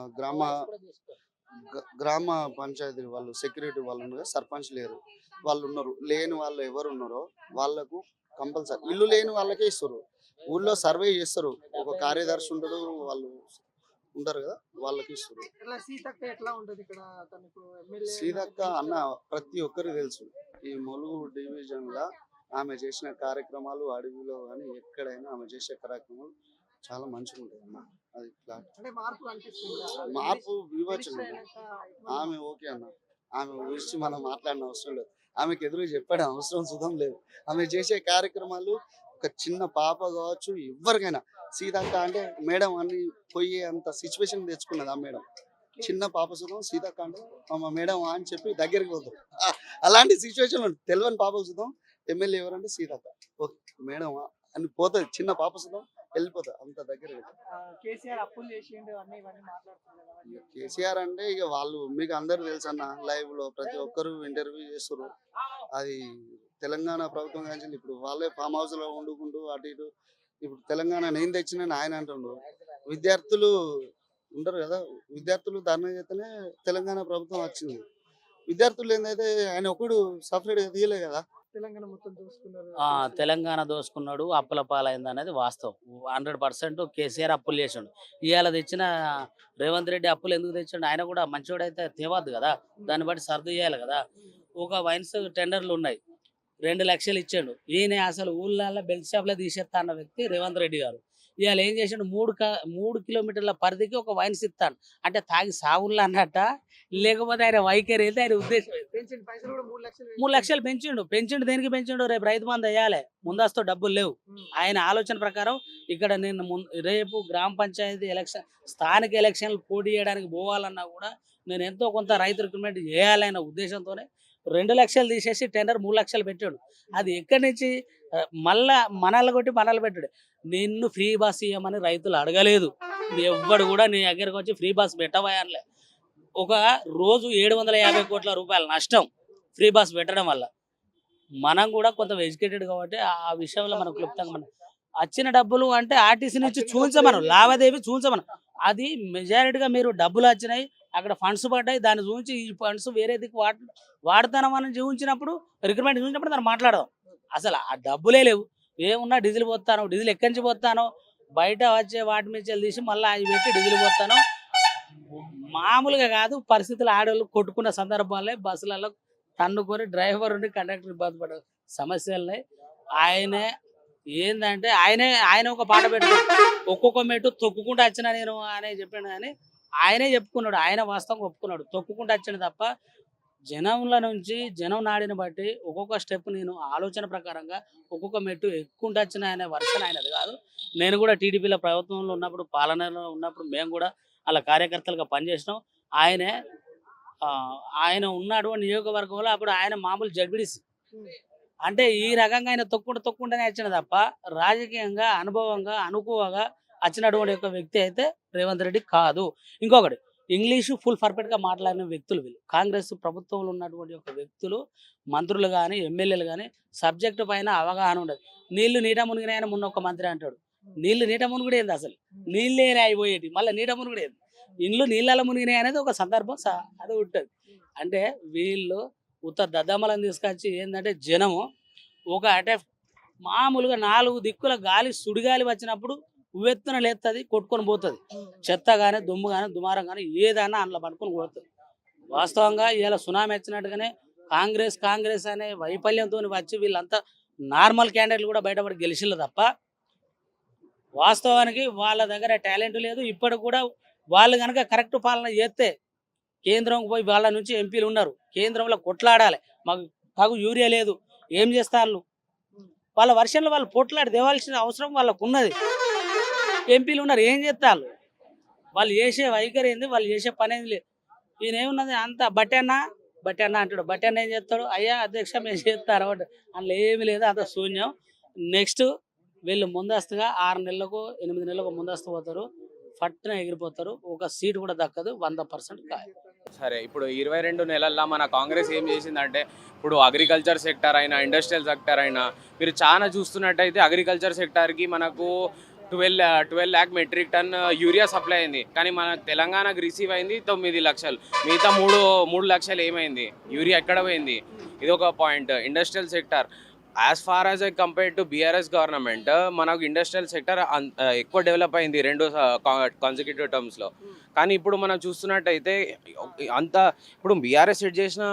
గ్రామ పంచాయతీ వాళ్ళు సెక్యూరిటీ వాళ్ళు ఉన్నారు, సర్పంచ్ లేరు, వాళ్ళు ఉన్నారు. లేని వాళ్ళు ఎవరు ఉన్నారో వాళ్ళకు కంపల్సరీ ఇల్లు లేని వాళ్ళకే ఇస్తారు. ఊళ్ళో సర్వే చేస్తారు, ఒక కార్యదర్శి ఉంటాడు, వాళ్ళు ఉంటారు కదా, వాళ్ళకి ఇస్తారు. సీతక్క అన్న ప్రతి ఒక్కరికి తెలుసు. ఈ ములుగు డివిజన్ లా ఆమె చేసిన కార్యక్రమాలు అడవిలో కానీ ఎక్కడైనా ఆమె చేసే కార్యక్రమాలు చాలా మంచిగా ఉంటాయి అన్న. అది మార్పు వివచ్చ. ఆమె ఓకే అన్న, ఆమె గురించి మనం మాట్లాడిన అవసరం లేదు, ఆమెకు ఎదురు చెప్పడం అవసరం సుతం లేదు. ఆమె చేసే కార్యక్రమాలు ఒక చిన్న పాప కావచ్చు ఎవరికైనా, సీతక్క అంటే మేడం అని పోయే అంత సిచ్యువేషన్ తెచ్చుకున్నది ఆ మేడం. చిన్న పాప సుతం సీతక్క అంటే అమ్మ మేడం అని చెప్పి దగ్గరికి పోతాం. అలాంటి సిచ్యువేషన్ తెలియని పాప సుతం ఎమ్మెల్యే ఎవరంటే సీతక్క, ఓకే మేడం అని పోతుంది. చిన్న పాప సుతం వెళ్ళిపోతా అంత దగ్గర. కేసీఆర్ అంటే ఇక వాళ్ళు మీకు అందరు తెలుసు అన్న, లైవ్ లో ప్రతి ఒక్కరు ఇంటర్వ్యూ చేస్తారు. అది తెలంగాణ ప్రభుత్వం కానీ ఇప్పుడు వాళ్ళే ఫామ్ హౌస్ లో వండుకుంటూ అటు ఇటు ఇప్పుడు తెలంగాణ నేను తెచ్చినని ఆయన అంటుండ్రు. విద్యార్థులు ఉండరు కదా, విద్యార్థులు ధర్నా చేస్తేనే తెలంగాణ ప్రభుత్వం వచ్చింది. విద్యార్థులు ఏందైతే ఆయన ఒకడు సపరేట్గా తీయలే కదా. తెలంగాణ మొత్తం చూసుకున్నారు. తెలంగాణ దోసుకున్నాడు, అప్పుల పాలైంది అనేది వాస్తవం. 100% కేసీఆర్ అప్పులు చేసిండు. ఇవాళ తెచ్చిన రేవంత్ రెడ్డి అప్పులు ఎందుకు తెచ్చిండు? ఆయన కూడా మంచోడైతే తేవద్దు కదా, దాన్ని బట్టి సర్దు చేయాలి కదా. ఒక వైన్స్ టెండర్లు ఉన్నాయి, 2 లక్షలు ఇచ్చాడు. ఈయన అసలు ఊళ్ళల్లో బెల్ట్ షాప్లో తీసేస్తా అన్న వ్యక్తి రేవంత్ రెడ్డి గారు. ఇవాళ ఏం చేసిండు? 3 కిలోమీటర్ల పరిధికి ఒక వైన్స్ ఇస్తాను అంటే తాగి సావుల్లో అన్నట్ట, లేకపోతే ఆయన వైఖరి అయితే ఆయన ఉద్దేశం ఏంటి? పెంచిండు పైసలు కూడా 3 లక్షలు 3 లక్షలు పెంచిండు దేనికి పెంచిండు? రేపు రైతు బంధు వేయాలి, ముందస్తు డబ్బులు లేవు. ఆయన ఆలోచన ప్రకారం ఇక్కడ నేను రేపు గ్రామ పంచాయతీ ఎలక్షన్, స్థానిక ఎలక్షన్లు పోటీ చేయడానికి పోవాలన్నా కూడా నేను ఎంతో కొంత రైతు రిక్రూట్మెంట్ చేయాలనే ఉద్దేశంతోనే 2 లక్షలు తీసేసి టెండర్ 3 లక్షలు పెట్టాడు. అది ఎక్కడి నుంచి? మళ్ళా మనల్ని కొట్టి మనల్ని పెట్టాడు. నిన్ను ఫ్రీ బస్ ఇవ్వమని రైతులు అడగలేదు. ఎవ్వడు కూడా నీ దగ్గరకు వచ్చి ఫ్రీ బస్ పెట్టవలే. ఒక రోజు 750 కోట్ల రూపాయల నష్టం ఫ్రీ బస్ పెట్టడం వల్ల. మనం కూడా కొంత ఎడ్యుకేటెడ్ కాబట్టి ఆ విషయంలో మనం క్లుప్తంగా మనం వచ్చిన డబ్బులు అంటే ఆర్టీసీ నుంచి చూపించమను, లావాదేవీ చూపించమను. అది మెజారిటీగా మీరు డబ్బులు వచ్చినాయి, అక్కడ ఫండ్స్ పడ్డాయి, దాన్ని చూపించి ఈ ఫండ్స్ వేరే దిక్కు వాడుతానమని చూపించినప్పుడు, రిక్రూట్మెంట్ చూపించినప్పుడు దాన్ని మాట్లాడదాం. అసలు ఆ డబ్బులే లేవు. ఏమున్నా డీజిల్ పోతాను, డీజిల్ ఎక్కడి నుంచి పోతాను, బయట వచ్చే వాటి మీద తీసి మళ్ళీ అవి పెట్టి డీజిల్ పోతాను. మామూలుగా కాదు, పరిస్థితులు ఆడవాళ్ళు కొట్టుకున్న సందర్భాలే బస్సులలో తన్నుకొని డ్రైవర్ ఉండి కండక్టర్ ఇబ్బంది పడే సమస్యలనే. ఆయనే ఏంటంటే ఆయన ఒక పాట పెట్టుకుని ఒక్కొక్క మెట్టు తొక్కుకుంటూ వచ్చిన నేను అనే చెప్పాను, కానీ ఆయనే చెప్పుకున్నాడు, ఆయన వాస్తవంగా ఒప్పుకున్నాడు. తొక్కుకుంటూ వచ్చిన తప్ప జనంల నుంచి జనం నాడిని బట్టి ఒక్కొక్క స్టెప్ నేను ఆలోచన ప్రకారంగా ఒక్కొక్క మెట్టు ఎక్కుంటూ వచ్చిన అనే వర్షన్ ఆయనది కాదు. నేను కూడా టీడీపీలో ప్రభుత్వంలో ఉన్నప్పుడు, పాలనలో ఉన్నప్పుడు మేము కూడా అలా కార్యకర్తలుగా పనిచేసినాం. ఆయన ఉన్నాడు నియోజకవర్గంలో, అప్పుడు ఆయన మామూలు జడ్పీటీసీ. అంటే ఈ రకంగా ఆయన తొక్కుంటూనే వచ్చిన తప్ప రాజకీయంగా అనుభవంగా అనుకువగా వచ్చినటువంటి ఒక వ్యక్తి అయితే రేవంత్ రెడ్డి కాదు. ఇంకొకటి, ఇంగ్లీషు ఫుల్ పర్ఫెక్ట్గా మాట్లాడిన వ్యక్తులు వీళ్ళు. కాంగ్రెస్ ప్రభుత్వంలో ఉన్నటువంటి ఒక వ్యక్తులు, మంత్రులు కానీ ఎమ్మెల్యేలు కానీ సబ్జెక్టు పైన అవగాహన ఉండదు. నీళ్లు నీట మునిగినాయని మొన్న ఒక మంత్రి అంటాడు. నీళ్లు నీట మునుగుడు ఏంది? అసలు నీళ్ళే అయిపోయేటి, మళ్ళీ నీట మునుగుడు ఏంది? ఇండ్లు నీళ్ళలో మునిగినాయి అనేది ఒక సందర్భం అది ఉంటుంది. అంటే వీళ్ళు ఉత్తర దద్దమ్మలను తీసుకొచ్చి ఏంటంటే జనము అంటే మామూలుగా 4 దిక్కుల గాలి సుడిగాలి వచ్చినప్పుడు ఉవ్వెత్తున లేస్తుంది, కొట్టుకొని పోతుంది. చెత్త కానీ దుమ్ము కానీ దుమారం కానీ ఏదైనా అందులో పట్టుకొని పోతుంది. వాస్తవంగా ఇలా సునామీ వచ్చినట్టుగానే కాంగ్రెస్ అనే వైఫల్యంతో వచ్చి వీళ్ళంతా నార్మల్ క్యాండిడేట్లు కూడా బయటపడి గెలిచిళ్ళు తప్ప వాస్తవానికి వాళ్ళ దగ్గర టాలెంట్ లేదు. ఇప్పటికి కూడా వాళ్ళు కనుక కరెక్ట్ పాలన చేస్తే కేంద్రంకి పోయి వాళ్ళ నుంచి ఎంపీలు ఉన్నారు, కేంద్రంలో కొట్లాడాలి, మాకు తగు యూరియా లేదు, ఏం చేస్తారు వాళ్ళ వర్షంలో వాళ్ళు పొట్లాడి దేవాల్సిన అవసరం వాళ్ళకు ఉన్నది. ఎంపీలు ఉన్నారు, ఏం చేస్తారు? వాళ్ళు చేసే వైఖరి ఏంది, వాళ్ళు చేసే పని ఏంది లేదు. ఈయన ఏమున్నది అంత బట్టి అన్న అంటాడు. బట్టి అన్న ఏం చేస్తాడు? అయ్యా అధ్యక్ష మేము చేస్తారు అంటే అందులో ఏమి లేదు, అంత శూన్యం. నెక్స్ట్ వీళ్ళు ముందస్తుగా 6 నెలలకు 8 నెలలకు ముందస్తు పోతారు, పట్టున ఎగిరిపోతారు. ఒక సీటు కూడా దక్కదు, 100% ఖాయం. సరే, ఇప్పుడు 22 నెలల్లో మన కాంగ్రెస్ ఏం చేసిందంటే, ఇప్పుడు అగ్రికల్చర్ సెక్టర్ అయినా ఇండస్ట్రియల్ సెక్టర్ అయినా మీరు చాలా చూస్తున్నట్టయితే అగ్రికల్చర్ సెక్టర్కి మనకు 12 lakh metric ton urea supply అయింది. కానీ మన తెలంగాణకు రిసీవ్ అయింది 9 లక్షలు. మిగతా 3 లక్షలు ఏమైంది? యూరియా ఎక్కడ పోయింది? ఇది ఒక point. Industrial sector as far as I compare to BRS government, మనకు ఇండస్ట్రియల్ సెక్టర్ ఎక్కువ డెవలప్ అయింది 2 కాన్సిక్యూటివ్ టర్మ్స్లో. కానీ ఇప్పుడు మనం చూస్తున్నట్టయితే ఇప్పుడు బీఆర్ఎస్ సెట్ చేసిన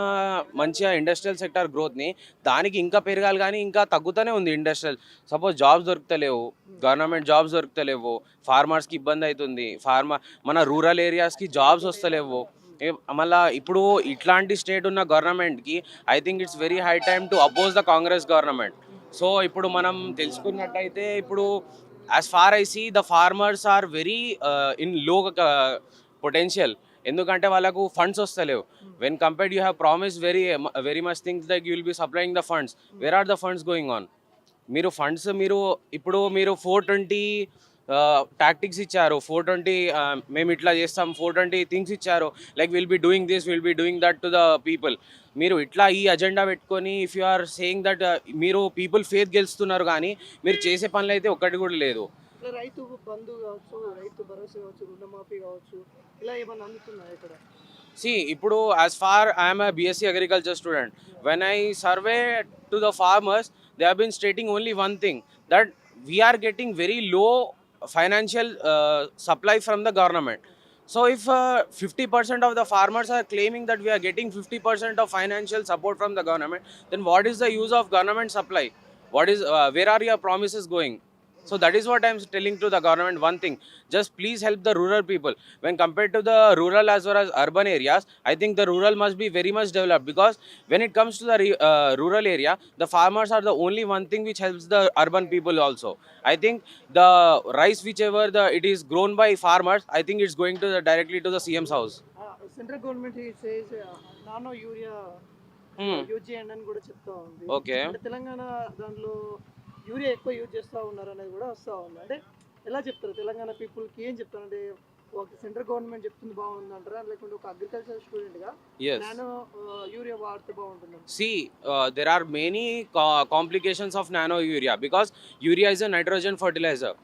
మంచిగా ఇండస్ట్రియల్ సెక్టర్ గ్రోత్ని దానికి ఇంకా పెరగాలి, కానీ ఇంకా తగ్గుతూనే ఉంది ఇండస్ట్రియల్. సపోజ్ జాబ్స్ దొరుకుతలేవు, గవర్నమెంట్ జాబ్స్ దొరుకుతలేవు, ఫార్మర్స్కి ఇబ్బంది అవుతుంది, మన రూరల్ ఏరియాస్కి జాబ్స్ వస్తలేవు. మళ్ళీ ఇప్పుడు ఇట్లాంటి స్టేట్ ఉన్న గవర్నమెంట్కి I think it's very high time to oppose the Congress government. So ఇప్పుడు మనం తెలుసుకున్నట్టయితే ఇప్పుడు as far I see the farmers are very in low potential. ఎందుకంటే వాళ్ళకు ఫండ్స్ వస్తలేవు. When compared you have promise very much things like you will be supplying the funds. Where are the funds going on? మీరు ఇప్పుడు 420 tactics ఇచ్చారు. 420 మేము ఇట్లా చేస్తాం, 420 things ఇచ్చారు. Like will be doing this, will be doing that to the people. మీరు ఇట్లా ఈ అజెండా పెట్టుకొని if you are saying that మీరు పీపుల్ ఫేత్ గెలుస్తున్నారు, కానీ మీరు చేసే పనులు అయితే ఒక్కటి కూడా లేదు. ఇట్లా రైతు బంధు కావచ్చు, రైతు భరోసా కావచ్చు, రుణమాఫీ కావచ్చు, ఇలా ఏమన్నా అందుతున్నాయి ఇక్కడ? See, ఇప్పుడు as far I am a BSc agriculture student, when I survey to the farmers, they have been stating only one thing, that we are getting very low financial supply from the government. So if 50% of the farmers are claiming that we are getting 50% of financial support from the government, then what is the use of government supply? Where are your promises going? So that is what I am telling to the government, one thing, just please help the rural people. When compared to the rural as well as urban areas, I think the rural must be very much developed, because when it comes to the rural area, the farmers are the only one thing which helps the urban people also. I think the rice whichever it is grown by farmers, I think it's going to directly to the CM's house. Central government says nano urea use చేయండి అని కూడా చెప్తా ఉంది. Okay. అంటే తెలంగాణ దాంట్లో urea ఎక్కువ use చేస్తూ ఉన్నారు అనేది కూడా వస్తూ ఉంది. అంటే ఎలా చెప్తారు తెలంగాణ పీపుల్కి, ఏం చెప్తారు? అంటే ఒక సెంట్రల్ గవర్నమెంట్ చెప్తుంది బాగుంది అంటారా, లేకుంటే ఒక అగ్రికల్చర్ స్టూడెంట్గా Yes. నానో యూరియా వాడితే బాగుంటుంది? See, there are many complications of nano urea, because urea is a nitrogen fertilizer.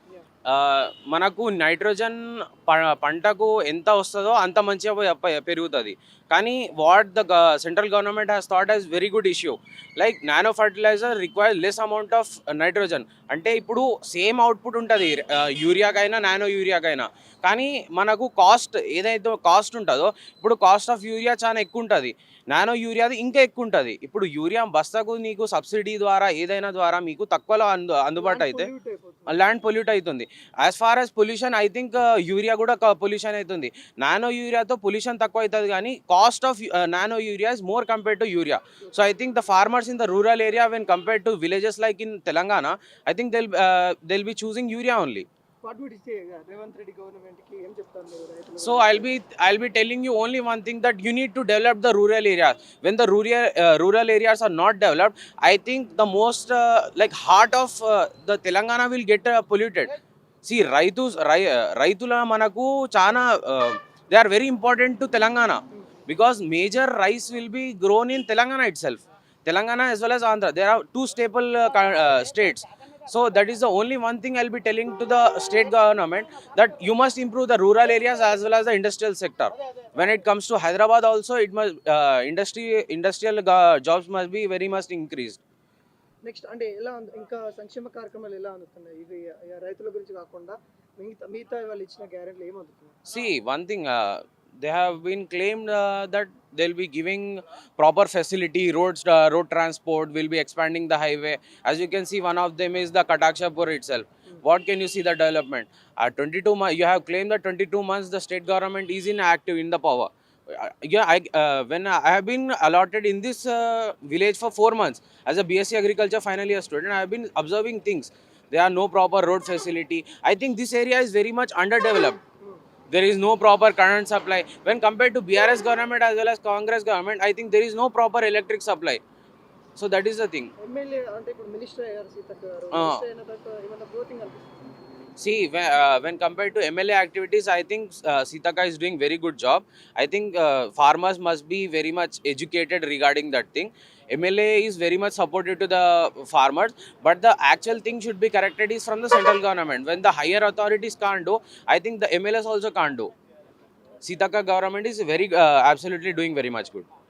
మనకు నైట్రోజన్ పంటకు ఎంత వస్తుందో అంత మంచిగా పెరుగుతుంది. కానీ what the central government has thought as very good issue, like nano fertiliser require less amount of nitrogen. అంటే ఇప్పుడు సేమ్ అవుట్పుట్ ఉంటుంది యూరియాకైనా నానో యూరియాకైనా, కానీ మనకు కాస్ట్ ఏదైతే కాస్ట్ ఉంటుందో, ఇప్పుడు కాస్ట్ ఆఫ్ యూరియా చాలా ఎక్కువ ఉంటుంది, నానో యూరియాది ఇంకా ఎక్కువ ఉంటుంది. ఇప్పుడు యూరియా బస్తాకు నీకు సబ్సిడీ ద్వారా ఏదైనా ద్వారా మీకు తక్కువలో అందుబాటు అయితే ల్యాండ్ పొల్యూట్ అవుతుంది. As far as pollution, I think urea కూడా పొల్యూషన్ అవుతుంది. నానో యూరియాతో పొల్యూషన్ తక్కువ అవుతుంది, కానీ cost of nano urea is more compared to urea. So I think the farmers in the rural area, when compared to villages like in Telangana, I think they'll be choosing urea only. What would you say Revanth Reddy government కి ఏం చెప్తారు మీరు రైతులు? So I'll be telling you only one thing, that you need to develop the rural areas. When the rural areas are not developed, I think the most like heart of the Telangana will get polluted. See, రైతుల మనకు చాలా they are very important to Telangana, because major rice will be grown in Telangana itself. Telangana as well as Andhra, there are two staple states. So that is the only one thing I'll be telling to the state government, that you must improve the rural areas as well as the industrial sector. When it comes to Hyderabad also, it must industrial jobs must be very much increased. Next అంటే ఎలా ఇంకా సంక్షేమ కార్యక్రమాలు ఎలా అందుతున్నాయి? ఇవి రైతుల గురించి కాకుండా మిగతా వాళ్ళు ఇచ్చిన గ్యారెంటీలు ఏం అందుతున్నాయి? See, one thing, they have been claimed that they'll be giving proper facility, road transport, will be expanding the highway. As you can see, one of them is the Katakshapur itself. What can you see the development? 22 months, you have claimed that 22 months the state government is inactive in the power. When I have been allotted in this village for 4 months as a BSc agriculture final year student, I have been observing things. There are no proper road facility. I think this area is very much underdeveloped. There is no proper current supply. When compared to BRS government as well as Congress government, I think there is no proper electric supply. So that is the thing. MLA అంటే ఇప్పుడు minister అయ్యారు సీతక్క గారు, minister అయిన తర్వాత ఏమైనా గ్రోతింగ్ అనిపిస్తుంది? See, when compared to MLA activities, I think Sitaka is doing very good job. I think farmers must be very much educated regarding that thing. MLA is very much supportive to the farmers, but the actual thing should be corrected is from the central government. When the higher authorities can't do, I think the MLAs also can't do. Sitaka government is very absolutely doing very much good.